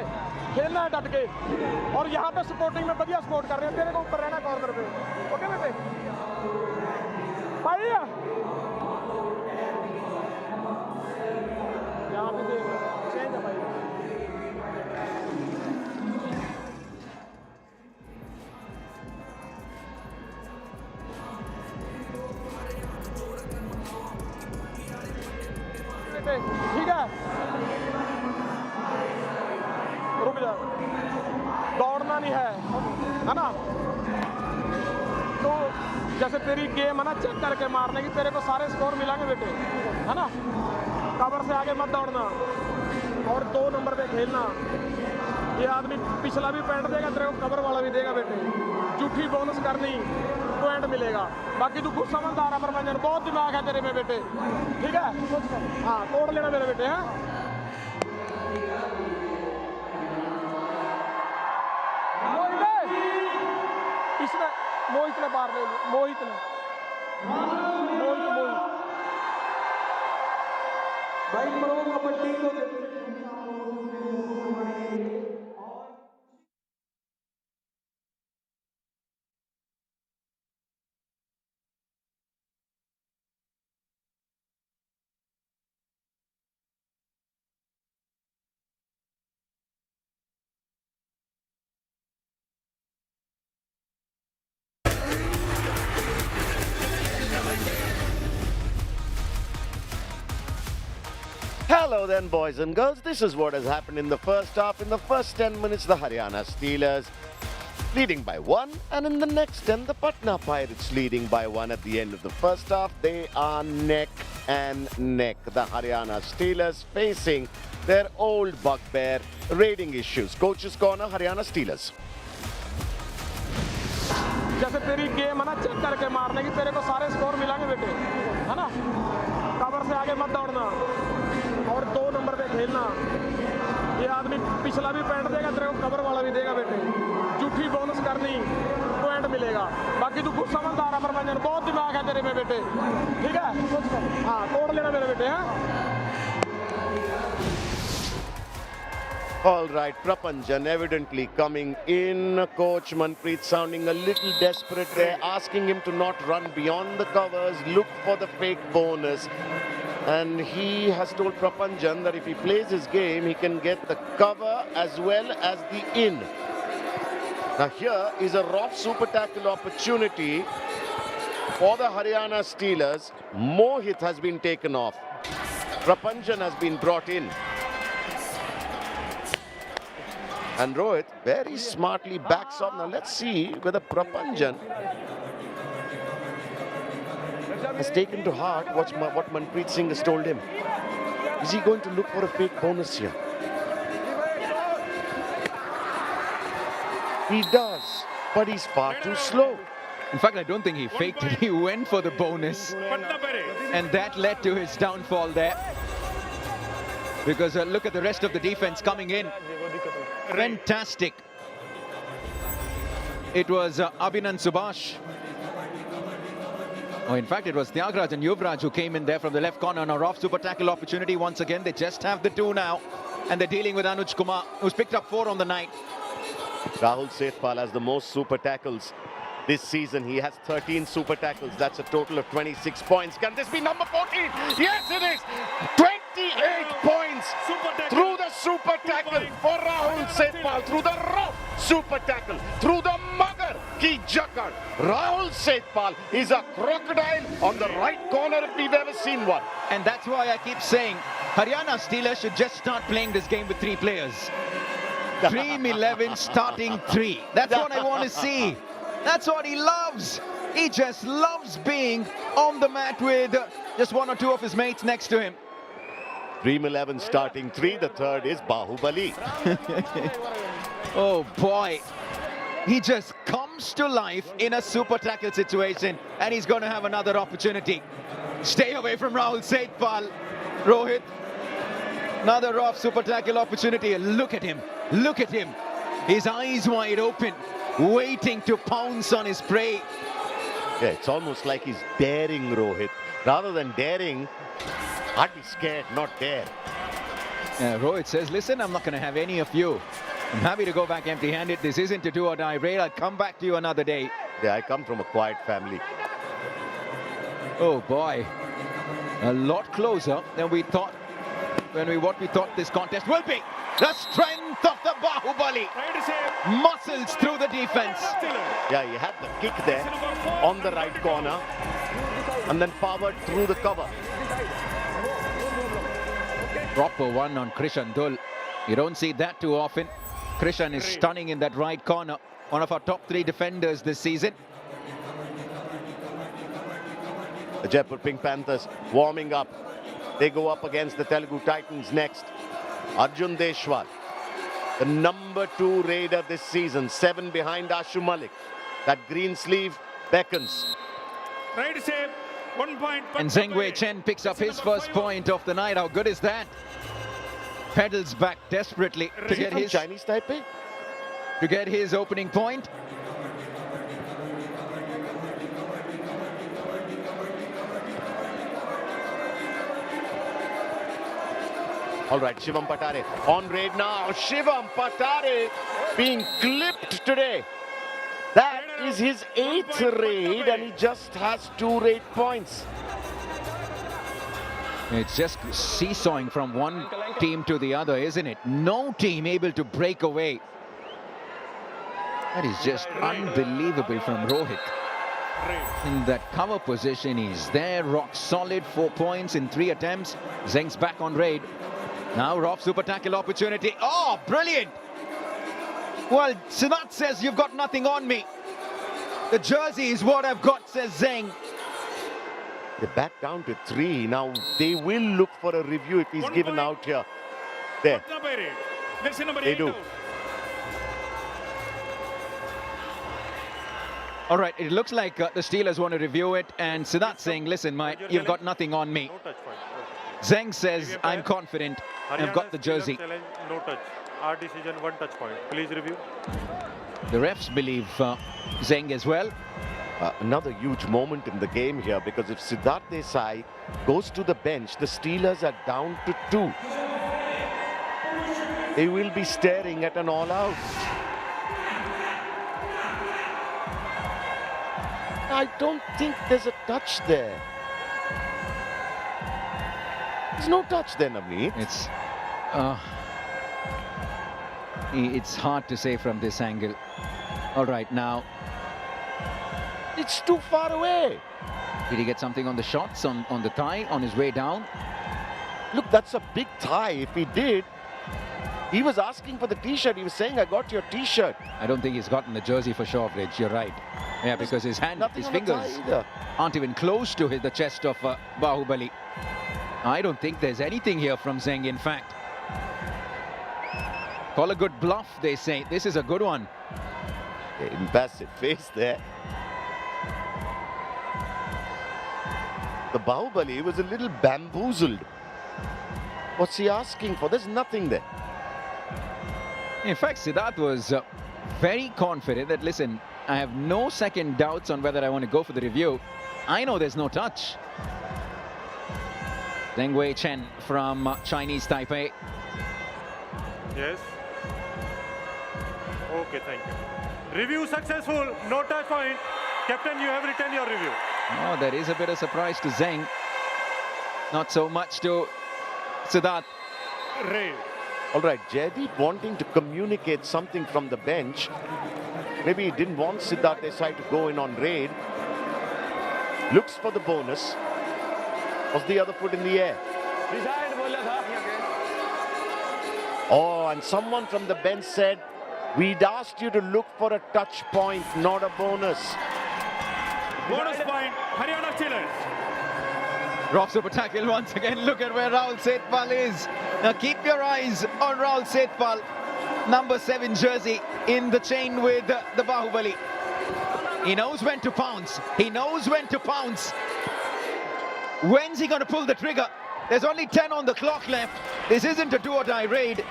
खेलना है डट के। और यहाँ पे सपोर्टिंग में बढ़िया सपोर्ट कर रहे हैं, तेरे को ऊपर रहना कॉर्नर पे। ओके बेटे भाई, यहाँ पे देख चेंज है भाई। ठीक है, रुक जा, दौड़ना नहीं है ना। तो जैसे तेरी गेम है ना, चेक करके मारने की, तेरे को सारे स्कोर मिलेंगे बेटे, है ना। कवर से आगे मत दौड़ना और 2 नंबर पे खेलना। ये आदमी पिछला भी पॉइंट देगा तेरे को, कवर वाला भी देगा बेटे। झूठी बोनस करनी, पॉइंट मिलेगा। बाकी तू गुस्सा मत आ रहा प्रबंधन, बहुत दिमाग है तेरे में बेटे, ठीक है। हाँ, तोड़ लेना मेरे बेटे। हैं इसने मोहित ने बाहर ले ली, मोहित भाई प्रो कबड्डी को Hello then, boys and girls. This is what has happened in the first half. In the first 10 minutes, the Haryana Steelers leading by 1, and in the next 10, the Patna Pirates leading by 1 at the end of the first half. They are neck and neck. The Haryana Steelers facing their old bugbear raiding issues. Coach's Corner, Haryana Steelers. जैसे तेरी game है ना, check करके मारने की, तेरे को सारे स्कोर मिलेंगे बेटे, है ना। कवर से आगे मत दौड़ना और 2 नंबर पे खेलना। ये आदमी पिछला भी पॉइंट देगा तेरे को, कवर वाला भी देगा बेटे। झूठी बोनस करनी, पॉइंट मिलेगा। बाकी तू गुस्सा मत आ रहा प्रबंधन, बहुत दिमाग है तेरे में बेटे, ठीक है। हाँ, तोड़ लेना मेरे बेटे। हैं All right, Prapanjan evidently coming in. Coach Manpreet sounding a little desperate there, asking him to not run beyond the covers, look for the fake bonus. And he has told Prapanjan that if he plays his game, he can get the cover as well as the in. Now here is a rough super tackle opportunity for the Haryana Steelers. Mohit has been taken off. Prapanjan has been brought in. And Rohit very smartly backs off. Now let's see whether Prapanjan has taken to heart what Manpreet Singh has told him. Is he going to look for a fake bonus here? He does, but he's far too slow. In fact, I don't think he faked it. He went for the bonus. Patna Pirates. And that led to his downfall there. Because look at the rest of the defense coming in. Fantastic. It was Abhinan Subhash. Oh, in fact, it was Tyagraj and Yuvraj who came in there from the left corner on a rough super tackle opportunity. Once again, they just have the 2 now. And they're dealing with Anuj Kumar, who's picked up 4 on the night. Rahul Sethpal has the most super tackles this season. He has 13 super tackles. That's a total of 26 points. Can this be number 14? Yes, it is. 28 points through the super tackle for Rahul Sethpal. Through the rough super tackle. Through the mugger ki jakad. Rahul Sethpal is a crocodile on the right corner if we've ever seen one. And that's why I keep saying Haryana Steelers should just start playing this game with 3 players. Dream 11 starting 3. That's what I want to see. That's what he loves. He just loves being on the mat with just 1 or 2 of his mates next to him. Dream 11 starting 3. The third is Bahubali. Oh boy. He just comes to life in a super tackle situation, and he's going to have another opportunity. Stay away from Rahul Sethpal, Rohit. Another off super tackle opportunity. Look at him. Look at him. His eyes wide open, waiting to pounce on his prey. Yeah, it's almost like he's daring Rohit. Rather than daring, I'd be scared, not dare. Rohit says, listen, I'm not going to have any of you. I'm happy to go back empty-handed. This isn't a do or die raid. I'll come back to you another day. Yeah, I come from a quiet family. Oh boy, a lot closer than we thought what we thought this contest will be. The strength of the Bahubali muscles through the defense. Yeah, he had the kick there on the right corner and then powered through the cover. Proper one on Krishan Dul. You don't see that too often. Krishan is stunning in that right corner. One of our top 3 defenders this season. The Jaipur Pink Panthers warming up. They go up against the Telugu Titans next. Arjun Deshwal, the number 2 raider this season, 7 behind Ashu Malik. That green sleeve beckons. Right save, 1 point. And Zheng Wei Chen picks up his first point of the night. How good is that? Pedals back desperately to get his Chinese Taipei. To get his opening point. All right, Shivam Patare on raid now. Shivam Patare being clipped today. That is his 8th raid and he just has 2 raid points. It's just seesawing from one team to the other, isn't it? No team able to break away. That is just unbelievable from Rohit. In that cover position, he's there, rock solid, 4 points in 3 attempts. Zheng's back on raid. Now Rof super tackle opportunity. Oh, brilliant! Well, Siddharth says you've got nothing on me. The jersey is what I've got, says Zheng. They're back down to 3. Now they will look for a review if he's given out here. There. They do. All right, it looks like the Steelers want to review it, and Siddharth saying, listen, you've got nothing on me. Zheng says, I'm confident, I've got the jersey. Challenge, no touch. Our decision, 1 touch point. Please review. The refs believe Zheng as well. Another huge moment in the game here, because if Siddharth Desai goes to the bench, the Steelers are down to 2. They will be staring at an all-out. I don't think there's a touch there. There's no touch there, Navneet. It's hard to say from this angle. All right, now. It's too far away. Did he get something on the shots, on the thigh, on his way down? Look, that's a big thigh. If he did, he was asking for the t-shirt. He was saying, I got your t-shirt. I don't think he's gotten the jersey for sure, Bridge. You're right. Yeah, because his fingers aren't even close to the chest of Bahubali. I don't think there's anything here from Zheng, in fact. Call a good bluff, they say. This is a good one. Impassive face there. The Bahubali was a little bamboozled. What's he asking for? There's nothing there. In fact, Siddharth was very confident that, listen, I have no second doubts on whether I want to go for the review. I know there's no touch. Zheng Wei Chen from Chinese Taipei. Yes. Okay, thank you. Review successful. No touch point. Captain, you have written your review. Oh, there is a bit of surprise to Zheng. Not so much to Siddharth. Raid. All right, Jaideep wanting to communicate something from the bench. Maybe he didn't want Siddharth Desai to go in on raid. Looks for the bonus. Was the other foot in the air? Oh, and someone from the bench said, we'd asked you to look for a touch point, not a bonus. Bonus point, Haryana Steelers. Rof super tackle once again. Look at where Rahul Sethpal is. Now keep your eyes on Rahul Sethpal. Number 7 jersey in the chain with the Bahubali. He knows when to pounce. He knows when to pounce. When's he going to pull the trigger? There's only 10 on the clock left. This isn't a do-or-die raid.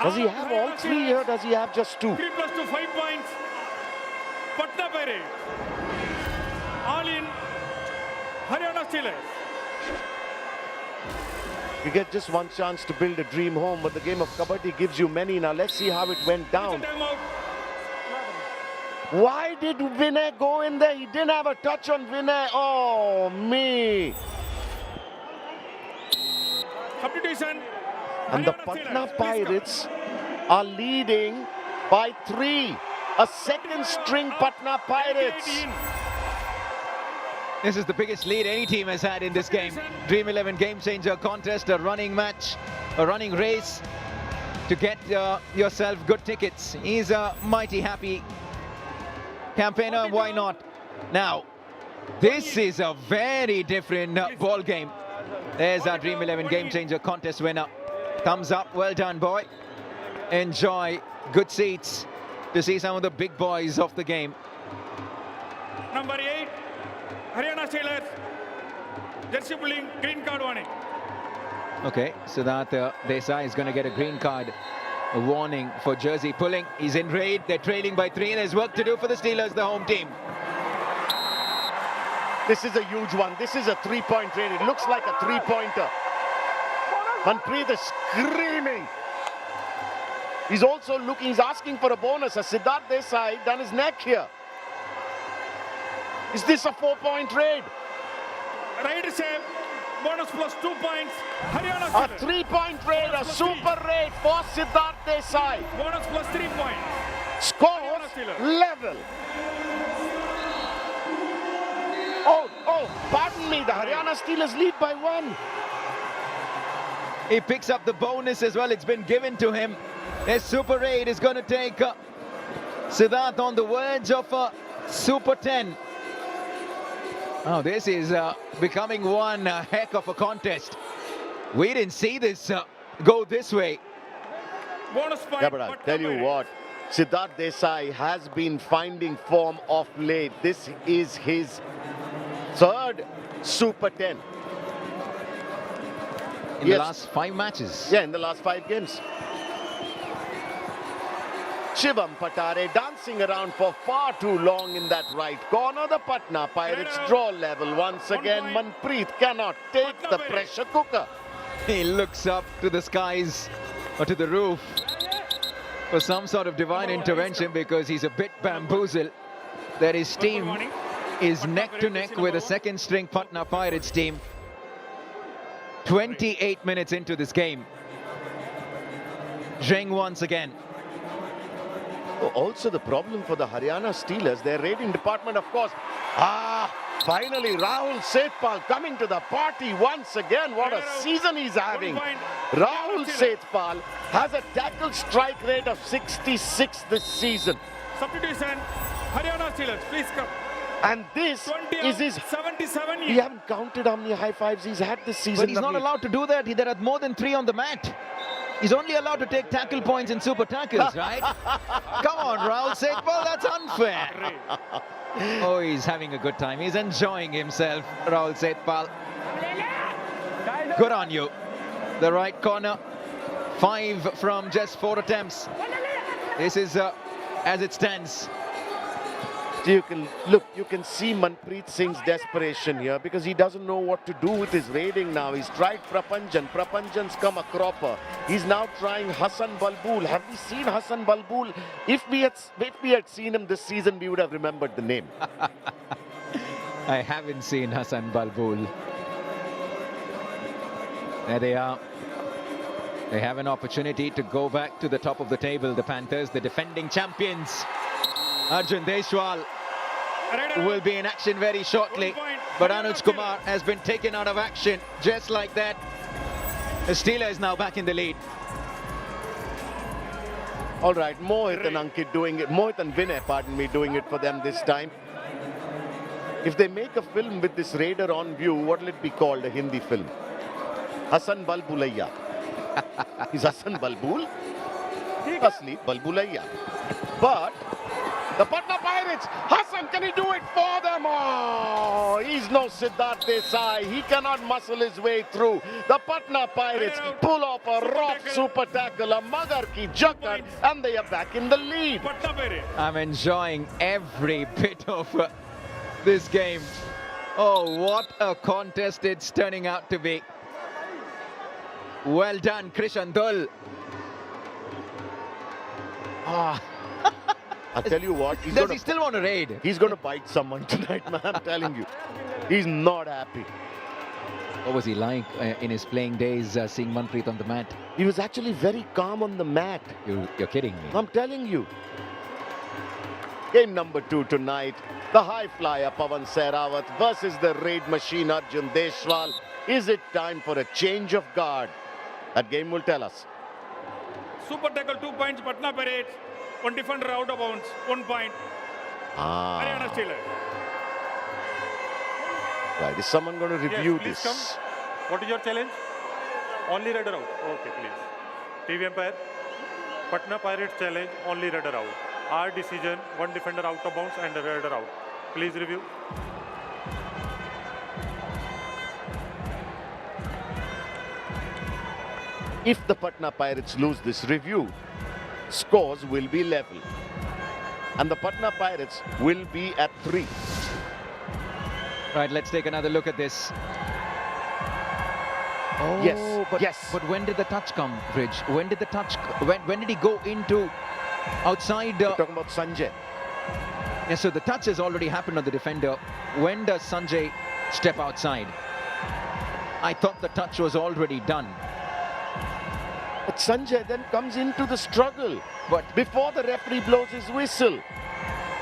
Does he have all three here? Does he have just two? 3 plus 2, 5 points. Patna Pirates. All in. Haryana Steelers. You get just one chance to build a dream home, but the game of Kabaddi gives you many. Now let's see how it went down. Why did Vinay go in there? He didn't have a touch on Vinay. Oh, me. Substitution. And the Haryana Patna Steelers, please Pirates are leading by 3. A second string Patna Pirates. This is the biggest lead any team has had in this game. Dream 11 game changer contest, a running match, a running race to get yourself good tickets. He's a mighty happy campaigner, why not? Now, this is a very different ball game. There's our Dream 11 game changer contest winner. Thumbs up, well done, boy. Enjoy, good seats to see some of the big boys of the game. Number 8, Haryana Steelers. Jersey pulling, green card warning. Okay, so that Desai is going to get a green card. A warning for jersey pulling. He's in raid. They're trailing by 3. There's work to do for the Steelers, the home team. This is a huge one. This is a 3-point raid. It looks like a 3-pointer. Manpreet is screaming. He's also looking, he's asking for a bonus. A Siddharth Desai done his neck here. Is this a 4-point raid? Raid save. Bonus plus 2 points. Haryana A Steelers. 3-point raid, a super raid for Siddharth Desai. Bonus plus 3 points. Scores level. Oh, pardon me. The Haryana Steelers lead by 1. He picks up the bonus as well. It's been given to him. His super raid is going to take Siddharth on the verge of Super 10. Oh, this is becoming one heck of a contest. We didn't see this go this way. Bonus point. Yeah, but I'll tell you what, Siddharth Desai has been finding form of late. This is his 3rd Super 10. In the last 5 matches. Yeah, in the last 5 games. Shivam Patare dancing around for far too long in that right corner. The Patna Pirates draw level once again. Manpreet cannot take the pressure cooker. He looks up to the skies or to the roof for some sort of divine intervention because he's a bit bamboozled that his team is neck to neck with a second string Patna Pirates team. 28 minutes into this game. Zheng once again. Also the problem for the Haryana Steelers, their raiding department, of course. Finally Rahul Sethpal coming to the party once again. What a season he's having. Rahul Sethpal has a tackle strike rate of 66 this season. Substitution. Haryana Steelers, please come. And this is his 77 We haven't counted how many high fives he's had this season. But he's not allowed to do that. There are more than 3 on the mat. He's only allowed to take tackle points in super tackles, right? Come on, Rahul Sethpal, that's unfair. Oh, he's having a good time. He's enjoying himself, Rahul Sethpal. Good on you. The right corner, 5 from just 4 attempts. This is as it stands. You can see Manpreet Singh's desperation here because he doesn't know what to do with his raiding now. He's tried Prapanjan. Prapanjan's come a cropper. He's now trying Hassan Balbul. Have we seen Hassan Balbul? If we had seen him this season, we would have remembered the name. I haven't seen Hassan Balbul. There they are. They have an opportunity to go back to the top of the table. The Panthers, the defending champions. Arjun Deshwal will be in action very shortly, but Anuj Kumar has been taken out of action just like that. The Steelers now back in the lead. All right, Mohit and Ankit doing it. Mohit and Vinay, pardon me, doing it for them this time. If they make a film with this raider on view, what will it be called? A Hindi film? Hassan Balbulaiya. Is Hassan Balbul? Asli Balbulaiya. But the Patna Pirates, Hassan, can he do is no Siddharth Desai. He cannot muscle his way through. The Patna Pirates pull off a rock super tackle, a Magar ki jakkad, and they are back in the lead. Patna Pirates. I'm enjoying every bit of this game. Oh, what a contest it's turning out to be. Well done, Krishan Dul. Ah. I'll tell you what, Does he still want to raid? He's going to bite someone tonight, man. I'm telling you. He's not happy. What was he like in his playing days, seeing Manpreet on the mat? He was actually very calm on the mat. You're kidding me. I'm telling you. Game number 2 tonight. The high flyer Pawan Sehrawat versus the raid machine Arjun Deshwal. Is it time for a change of guard? That game will tell us. Super tackle 2 points, Patna Pirates. One defender out of bounds, 1 point. Haryana Steelers. Right, is someone going to review Yes, please this? come. What is your challenge? Only raider out. Okay, please. TV umpire. Patna Pirates challenge, only raider out. Our decision, 1 defender out of bounds and a raider out. Please review. If the Patna Pirates lose this review, scores will be level. And the Patna Pirates will be at 3. Right, let's take another look at this. Oh, Yes, but, yes. But when did the touch come, Bridge? When did the touch? When did he go into outside? We're talking about Sanjay. Yeah, so the touch has already happened on the defender. When does Sanjay step outside? I thought the touch was already done. But Sanjay then comes into the struggle. But Before the referee blows his whistle.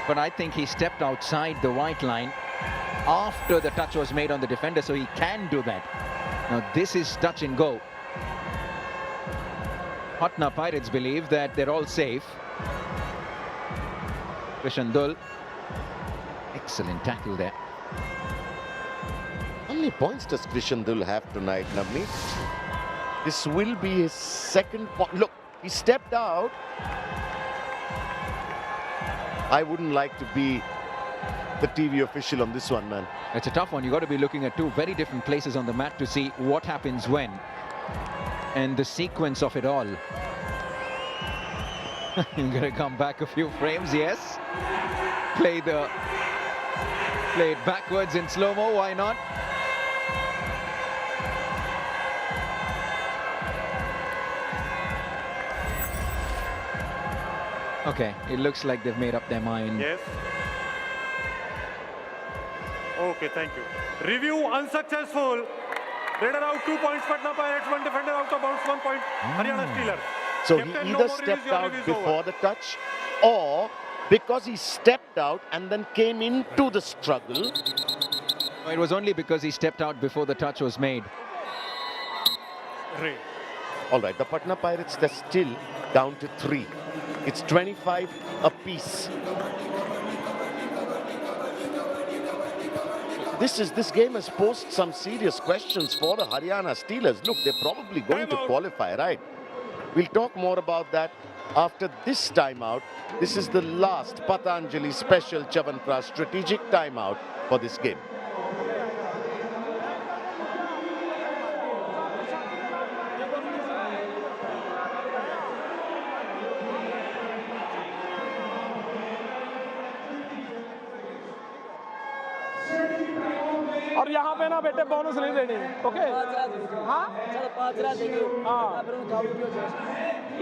But I think he stepped outside the white line after the touch was made on the defender, so he can do that. Now this is touch and go. Patna Pirates believe that they're all safe. Krishan Dul. Excellent tackle there. How many points does Krishan Dul have tonight, Navneet? This will be his 2nd point. Look, he stepped out. I wouldn't like to be the TV official on this one, man. It's a tough one. You've got to be looking at 2 very different places on the mat to see what happens when. And the sequence of it all. You're going to come back a few frames, yes. Play it backwards in slow-mo, why not? Okay, it looks like they've made up their mind. Yes. Okay, thank you. Review unsuccessful. Raider out 2 points, Patna Pirates, 1 defender out of bounds, 1 point. Haryana Steelers. So Captain, he no either more stepped reviews, your out review is before over. the touch, or because he stepped out and then came into the struggle. No, it was only because he stepped out before the touch was made. Raid. All right, the Patna Pirates, they're still down to 3. It's 25 apiece. This game has posed some serious questions for the Haryana Steelers. Look, they're probably going to qualify, right? We'll talk more about that after this timeout. This is the last Patanjali special Chavanprakash strategic timeout for this game. और यहाँ पे ना बेटे bonus नहीं देनी, okay? हाँ? हाँ।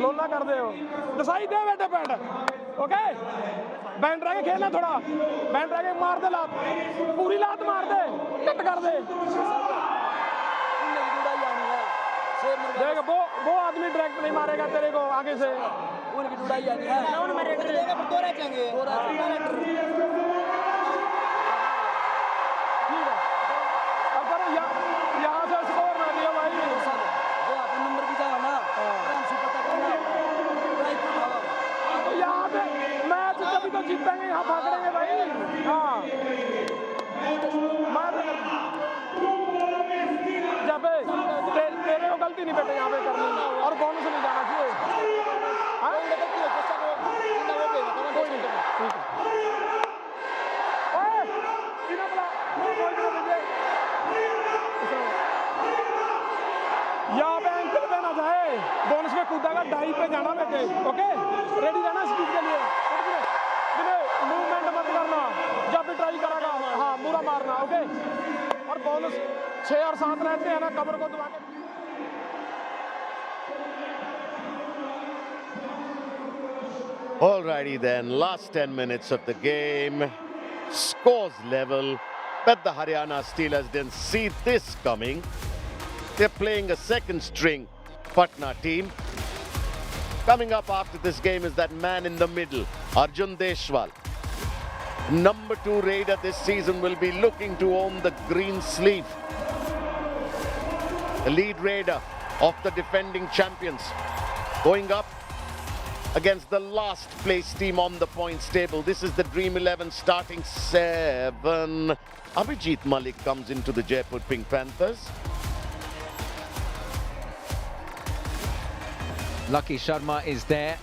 लोला कर दे हो। डिसाइड दे बेटे पैंट, ओके? बैंड रह के खेलना थोड़ा, बैंड रह के मार दे लात, पूरी लात मार दे, कट कर दे। देख वो आदमी डायरेक्ट नहीं मारेगा तेरे को आगे से। उनकी डुड़ाई आनी है। उन में रेडर देगा पर 2 रह जाएंगे। 2 रह जाएंगे। यहाँ से स्कोर ना दिया भाई। जो अपन नंबर भी जाएगा ना, आराम से पता करना। यहाँ पे मैच कभी तो जीतेंगे, यहाँ भागेंगे भाई। हाँ। जब तेरे को गलती नहीं बेटे यहाँ पे करनी और बोनस नहीं जाना चाहिए। हाँ? कोई नहीं। ठीक है। ओके और बॉल 6 और 7 रहते हैं ना, कवर को दबा के। Alrighty then, last 10 minutes of the game. Scores level. Bet the Haryana Steelers didn't see this coming. They're playing a second string Patna team. Coming up after this game is that man in the middle, Arjun Deshwal. Number 2 raider this season will be looking to own the green sleeve. The lead raider of the defending champions. Going up against the last place team on the points table. This is the Dream 11 starting 7. Abhijit Malik comes into the Jaipur Pink Panthers. Lucky Sharma is there.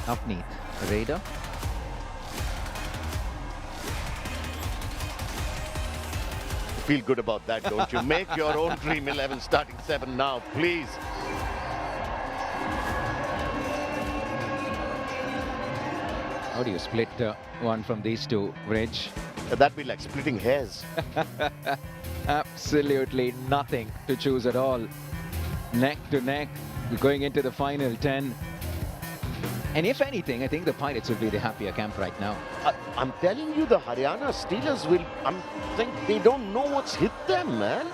Upneath, Raider. Feel good about that, don't you? Make your own Dream 11 starting 7 now, please. How do you split one from these two, Rich? That'd be like splitting hairs. Absolutely nothing to choose at all. Neck to neck, going into the final 10. And if anything, I think the Pirates will be the happier camp right now. I'm telling you, the Haryana Steelers will, think they don't know what's hit them, man.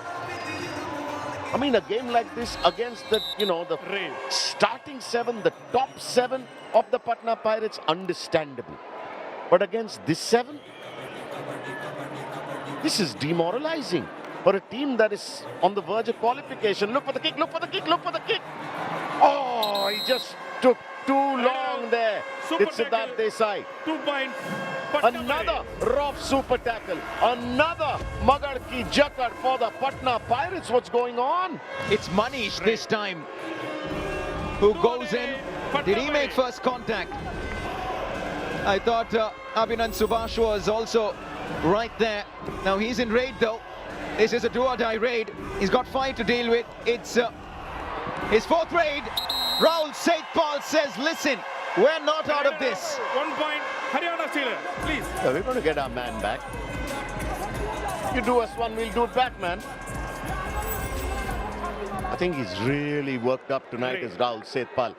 I mean, a game like this against the, the starting 7, the top 7 of the Patna Pirates, understandable. But against this 7, this is demoralizing for a team that is on the verge of qualification. Look for the kick, look for the kick, look for the kick. Oh, he just took too long there. It's Siddharth Desai. 2 points. Another rough super tackle. Another Magar ki jakad for the Patna Pirates. What's going on? It's Manish this time who goes in. Did he make first contact? I thought Abhinand Subhash was also right there. Now he's in raid though. This is a do-or-die raid. He's got 5 to deal with. It's his 4th raid. Rahul Saithpal says, listen, we're not out of this. 1 point, Haryana Steelers, please. Yeah, we're going to get our man back. You do us one, we'll do it back, man. I think he's really worked up tonight as Rahul Saithpal.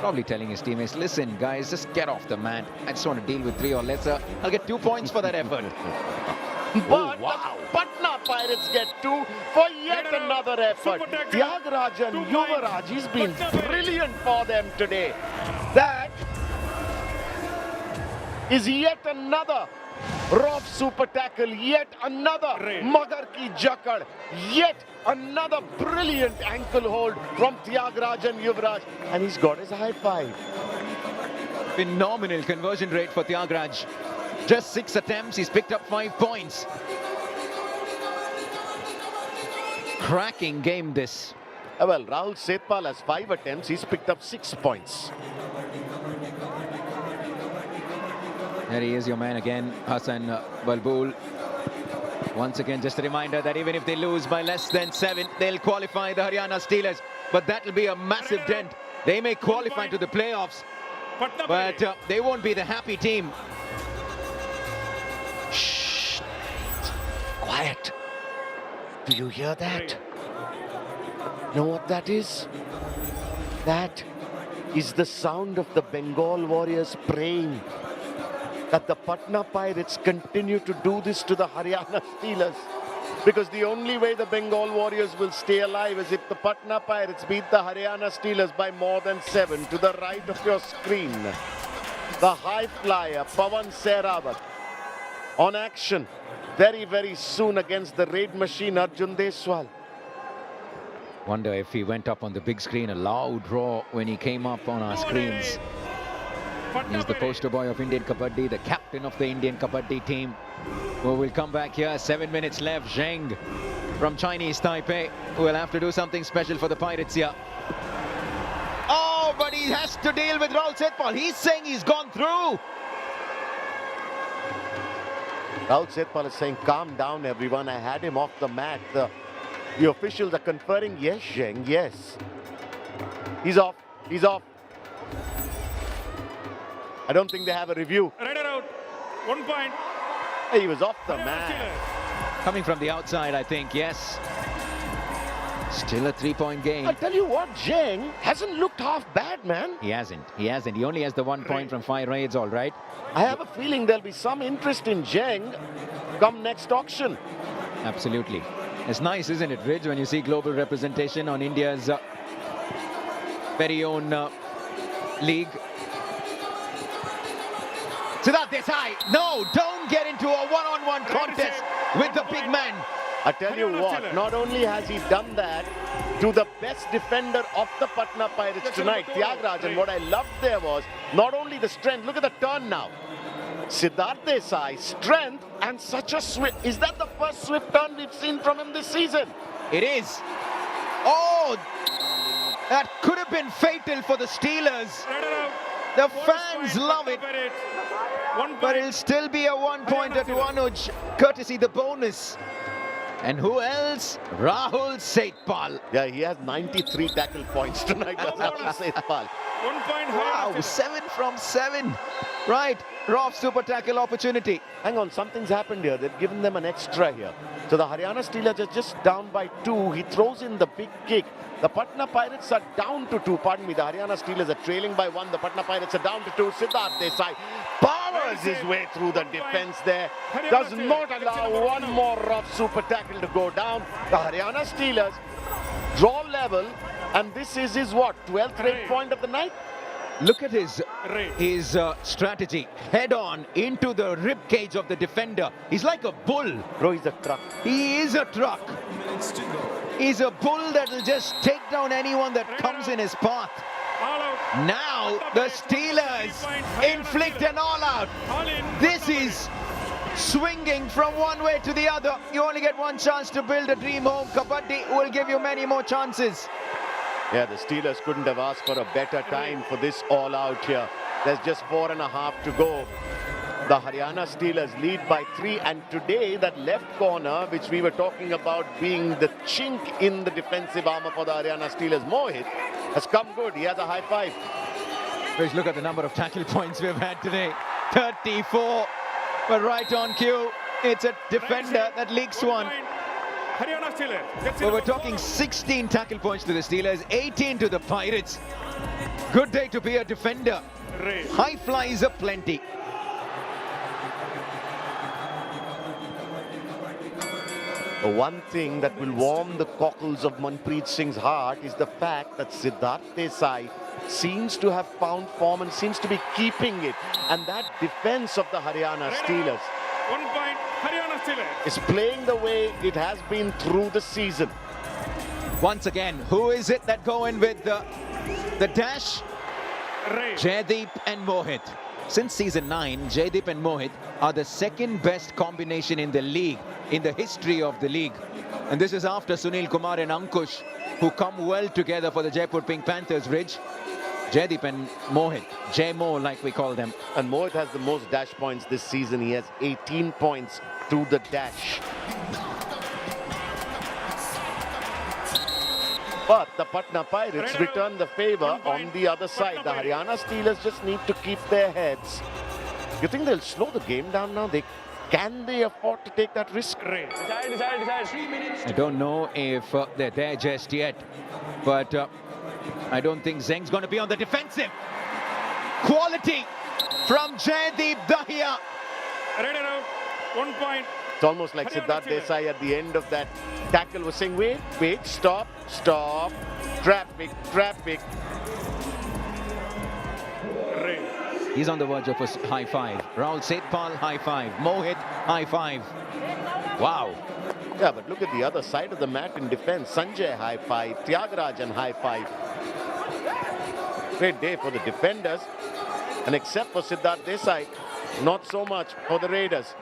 Probably telling his teammates, listen, guys, just get off the mat. I just want to deal with 3 or lesser. I'll get 2 points for that effort. But the Patna Pirates get 2 for yet another effort. Tyagarajan Yuvaraj, he's been brilliant for them today. That is yet another rough super tackle, yet another Magar ki jakad, yet another brilliant ankle hold from Tyagarajan Yuvaraj, and he's got his high 5. Phenomenal conversion rate for Tyagaraj. Just 6 attempts, he's picked up 5 points. Cracking game this. Well, Rahul Saithpal has 5 attempts, he's picked up 6 points. There he is, your man again, Hassan Balbul. Once again, just a reminder that even if they lose by less than 7, they'll qualify the Haryana Steelers. But that will be a massive dent. They may qualify to the playoffs, but they won't be the happy team. Shh. Quiet. Do you hear that? Know what that is? That is the sound of the Bengal Warriors praying that the Patna Pirates continue to do this to the Haryana Steelers. Because the only way the Bengal Warriors will stay alive is if the Patna Pirates beat the Haryana Steelers by more than 7. To the right of your screen, the high flyer, Pawan Sehrawat, on action very, very soon against the raid machine, Arjun Deshwal. Wonder if he went up on the big screen, a loud roar when he came up on our screens. He's the poster boy of Indian Kabaddi, the captain of the Indian Kabaddi team. Well, we'll come back here, 7 minutes left. Zheng from Chinese Taipei will have to do something special for the Pirates here. Oh, but he has to deal with Rahul Saithpal. He's saying he's gone through. Rahul Saithpal is saying, calm down, everyone. I had him off the mat. The officials are conferring, yes, Zheng, yes. He's off. He's off. I don't think they have a review. Rider out. 1 point. He was off the Haryana man. Steelers. Coming from the outside, I think, yes. Still a 3-point game. I tell you what, Zheng hasn't looked half bad, man. He hasn't. He only has the 1 point from 5 raids, all right. I have a feeling there'll be some interest in Zheng come next auction. Absolutely. It's nice, isn't it, Ridge, when you see global representation on India's very own league. Siddharth Desai, no, don't get into a one-on-one contest with the big man. I tell you what, not only has he done that to the best defender of the Patna Pirates tonight, Tyagarajan, and what I loved there was not only the strength, look at the turn now. Siddharth Desai, strength and such a swift. Is that the first swift turn we've seen from him this season? It is. Oh, that could have been fatal for the Steelers. The fans love it. But it'll still be a 1 pointer to Anuj, courtesy the bonus. And who else? Rahul Setpal. Yeah, he has 93 tackle points tonight. Rahul Setpal. 1 point. Wow, 7 from 7. Right, Rough super tackle opportunity. Hang on, something's happened here. They've given them an extra here. So the Haryana Steelers are just down by 2. He throws in the big kick. The Patna Pirates are down to 2. Pardon me, the Haryana Steelers are trailing by 1. The Patna Pirates are down to 2. Siddharth Desai powers his way through the defense there. Does not allow one more rough super tackle to go down. The Haryana Steelers draw level. And this is his, what, 12th raid point of the night? Look at his strategy. Head on into the rib cage of the defender. He's like a bull. Bro, he's a truck. He is a truck. He's a bull that will just take down anyone that comes in his path. Now the Steelers inflict an all-out. This is swinging from one way to the other. You only get one chance to build a dream home. Kabaddi will give you many more chances. Yeah, the Steelers couldn't have asked for a better time for this all-out here. There's just 4.5 to go. The Haryana Steelers lead by 3, and today that left corner, which we were talking about being the chink in the defensive armor for the Haryana Steelers, Mohit, has come good. He has a high 5. Let's look at the number of tackle points we've had today. 34, but right on cue. It's a defender that leaks one. Haryana Steelers. But we're talking 16 tackle points to the Steelers, 18 to the Pirates. Good day to be a defender. High flies are plenty. The one thing that will warm the cockles of Manpreet Singh's heart is the fact that Siddharth Desai seems to have found form and seems to be keeping it. And that defense of the Haryana Steelers 1 point. Haryana Steelers. is playing the way it has been through the season. Once again, who is it that go in with the dash? Jaydeep and Mohit. Since season 9, Jaydeep and Mohit are the second best combination in the league, in the history of the league. And this is after Sunil Kumar and Ankush, who come well together for the Jaipur Pink Panthers, Ridge. Jaydeep and Mohit, J-Mo like we call them. And Mohit has the most dash points this season. He has 18 points to the dash. But the Patna Pirates return the favor on the other side. The Haryana Steelers just need to keep their heads. You think they'll slow the game down now? Can they afford to take that risk? I don't know if they're there just yet, but I don't think Zeng's going to be on the defensive. Quality from Jaydeep Dahiya. 1 point. It's almost like Siddharth Desai at the end of that tackle was saying, wait, stop, traffic. He's on the verge of a high 5. Rahul Setpal, high 5. Mohit, high 5. Wow. Yeah, but look at the other side of the mat in defense. Sanjay, high 5. Tyagarajan, high 5. Great day for the defenders. And except for Siddharth Desai, not so much for the Raiders.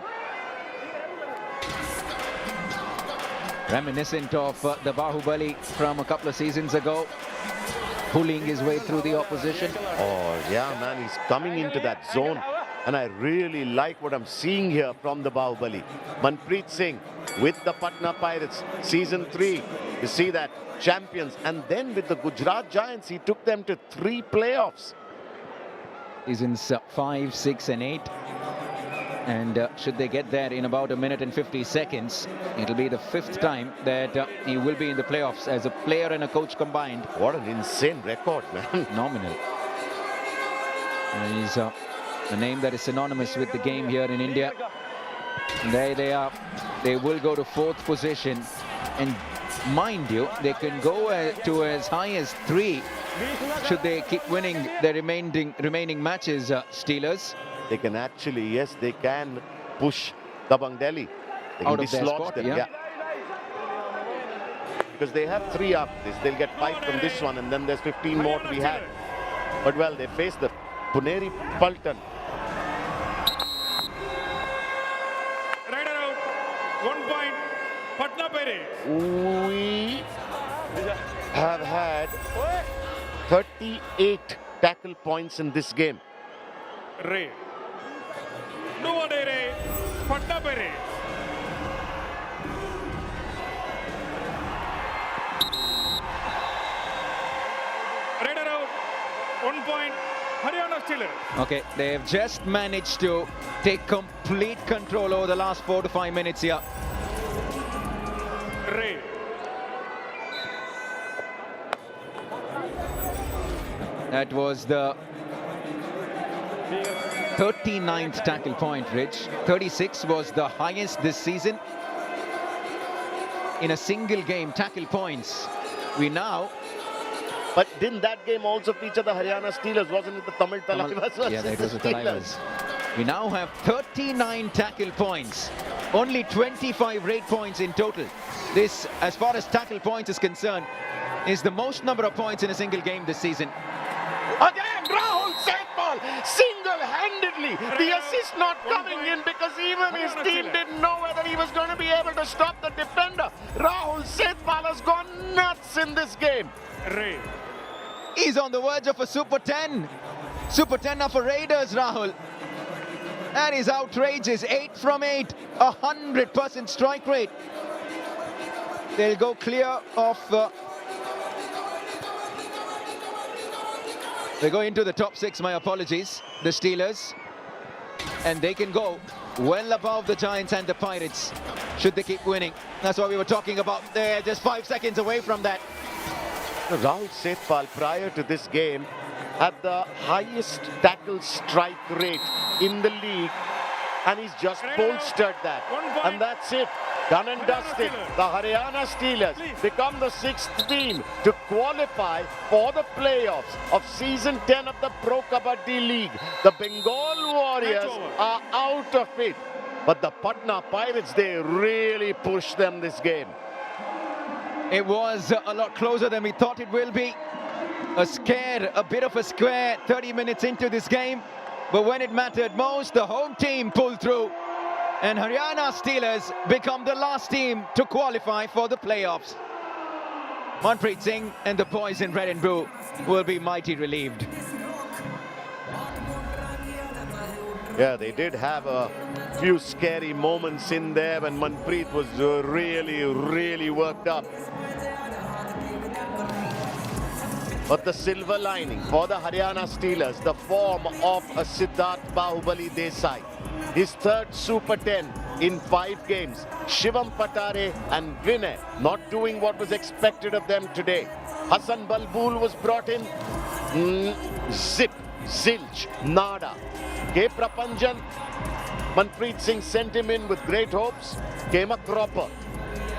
Reminiscent of the Bahubali from a couple of seasons ago. Pulling his way through the opposition. Oh, yeah, man, he's coming into that zone. And I really like what I'm seeing here from the Bahubali. Manpreet Singh with the Patna Pirates, season 3. You see that, champions. And then with the Gujarat Giants, he took them to 3 playoffs. Seasons 5, 6 and 8. And should they get there in about 1 minute and 50 seconds, it'll be the 5th time that he will be in the playoffs as a player and a coach combined. What an insane record, man. Phenomenal. He's a name that is synonymous with the game here in India. There they are. They will go to 4th position. And mind you, they can go to as high as 3 should they keep winning their remaining matches, Steelers. They can actually, yes, they can push Dabang Delhi. They can Out of their dislodge spot, them, yeah. Because they have 3 up. They'll get 5 from this one, and then there's 15 more to be had. But well, they face the Puneri Paltan. Rider out. 1 point. Patna Pirates. We have had 38 tackle points in this game. Ray. No one Ray. Patna Pirates. Rider out. 1 point. Haryana Steelers. Okay, they have just managed to take complete control over the last 4 to 5 minutes here. Ray. That was the 39th tackle point, Rich. 36 was the highest this season in a single game tackle points. We now... But didn't that game also feature the Haryana Steelers? Wasn't it the Tamil Talaivas versus Yeah, that was the Steelers? Talaivas. We now have 39 tackle points. Only 25 rate points in total. This, as far as tackle points is concerned, is the most number of points in a single game this season. Again, Rahul Saipal, single-handedly. The assist not coming in because even his team didn't know whether he was going to be able to stop the defender. Rahul Saipal has gone nuts in this game. Ray. He's on the verge of a Super 10. Super 10 for Raiders, Rahul. That is outrageous. 8 from 8. 100% strike rate. They'll go clear of... they go into the top 6, my apologies, the Steelers. And they can go well above the Giants and the Pirates, should they keep winning. That's what we were talking about. They're just 5 seconds away from that. Rahul Saipal, prior to this game, had the highest tackle strike rate in the league, and he's just bolstered that. And that's it. Done and dusted. The Haryana Steelers become the 6th team to qualify for the playoffs of Season 10 of the Pro Kabaddi League. The Bengal Warriors are out of it. But the Patna Pirates, they really pushed them this game. It was a lot closer than we thought it will be. A scare, a bit of a square 30 minutes into this game. But when it mattered most, the home team pulled through. And Haryana Steelers become the last team to qualify for the playoffs. Manpreet Singh and the boys in red and blue will be mighty relieved. Yeah, they did have a few scary moments in there when Manpreet was really worked up. But the silver lining for the Haryana Steelers, the form of a Siddharth Bahubali Desai. His 3rd Super 10 in 5 games. Shivam Patare and Vinay not doing what was expected of them today. Hassan Balbul was brought in. Zip, zilch, nada. K. Prapanjan, Manpreet Singh sent him in with great hopes. Came a cropper.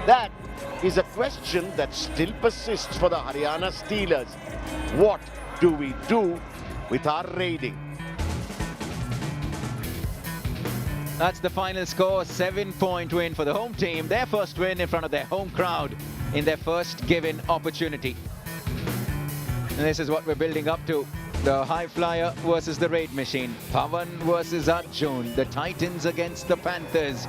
That is a question that still persists for the Haryana Steelers. What do we do with our raiding? That's the final score, 7-point win for the home team. Their first win in front of their home crowd in their first given opportunity. And this is what we're building up to. The high flyer versus the raid machine. Pawan versus Arjun. The Titans against the Panthers.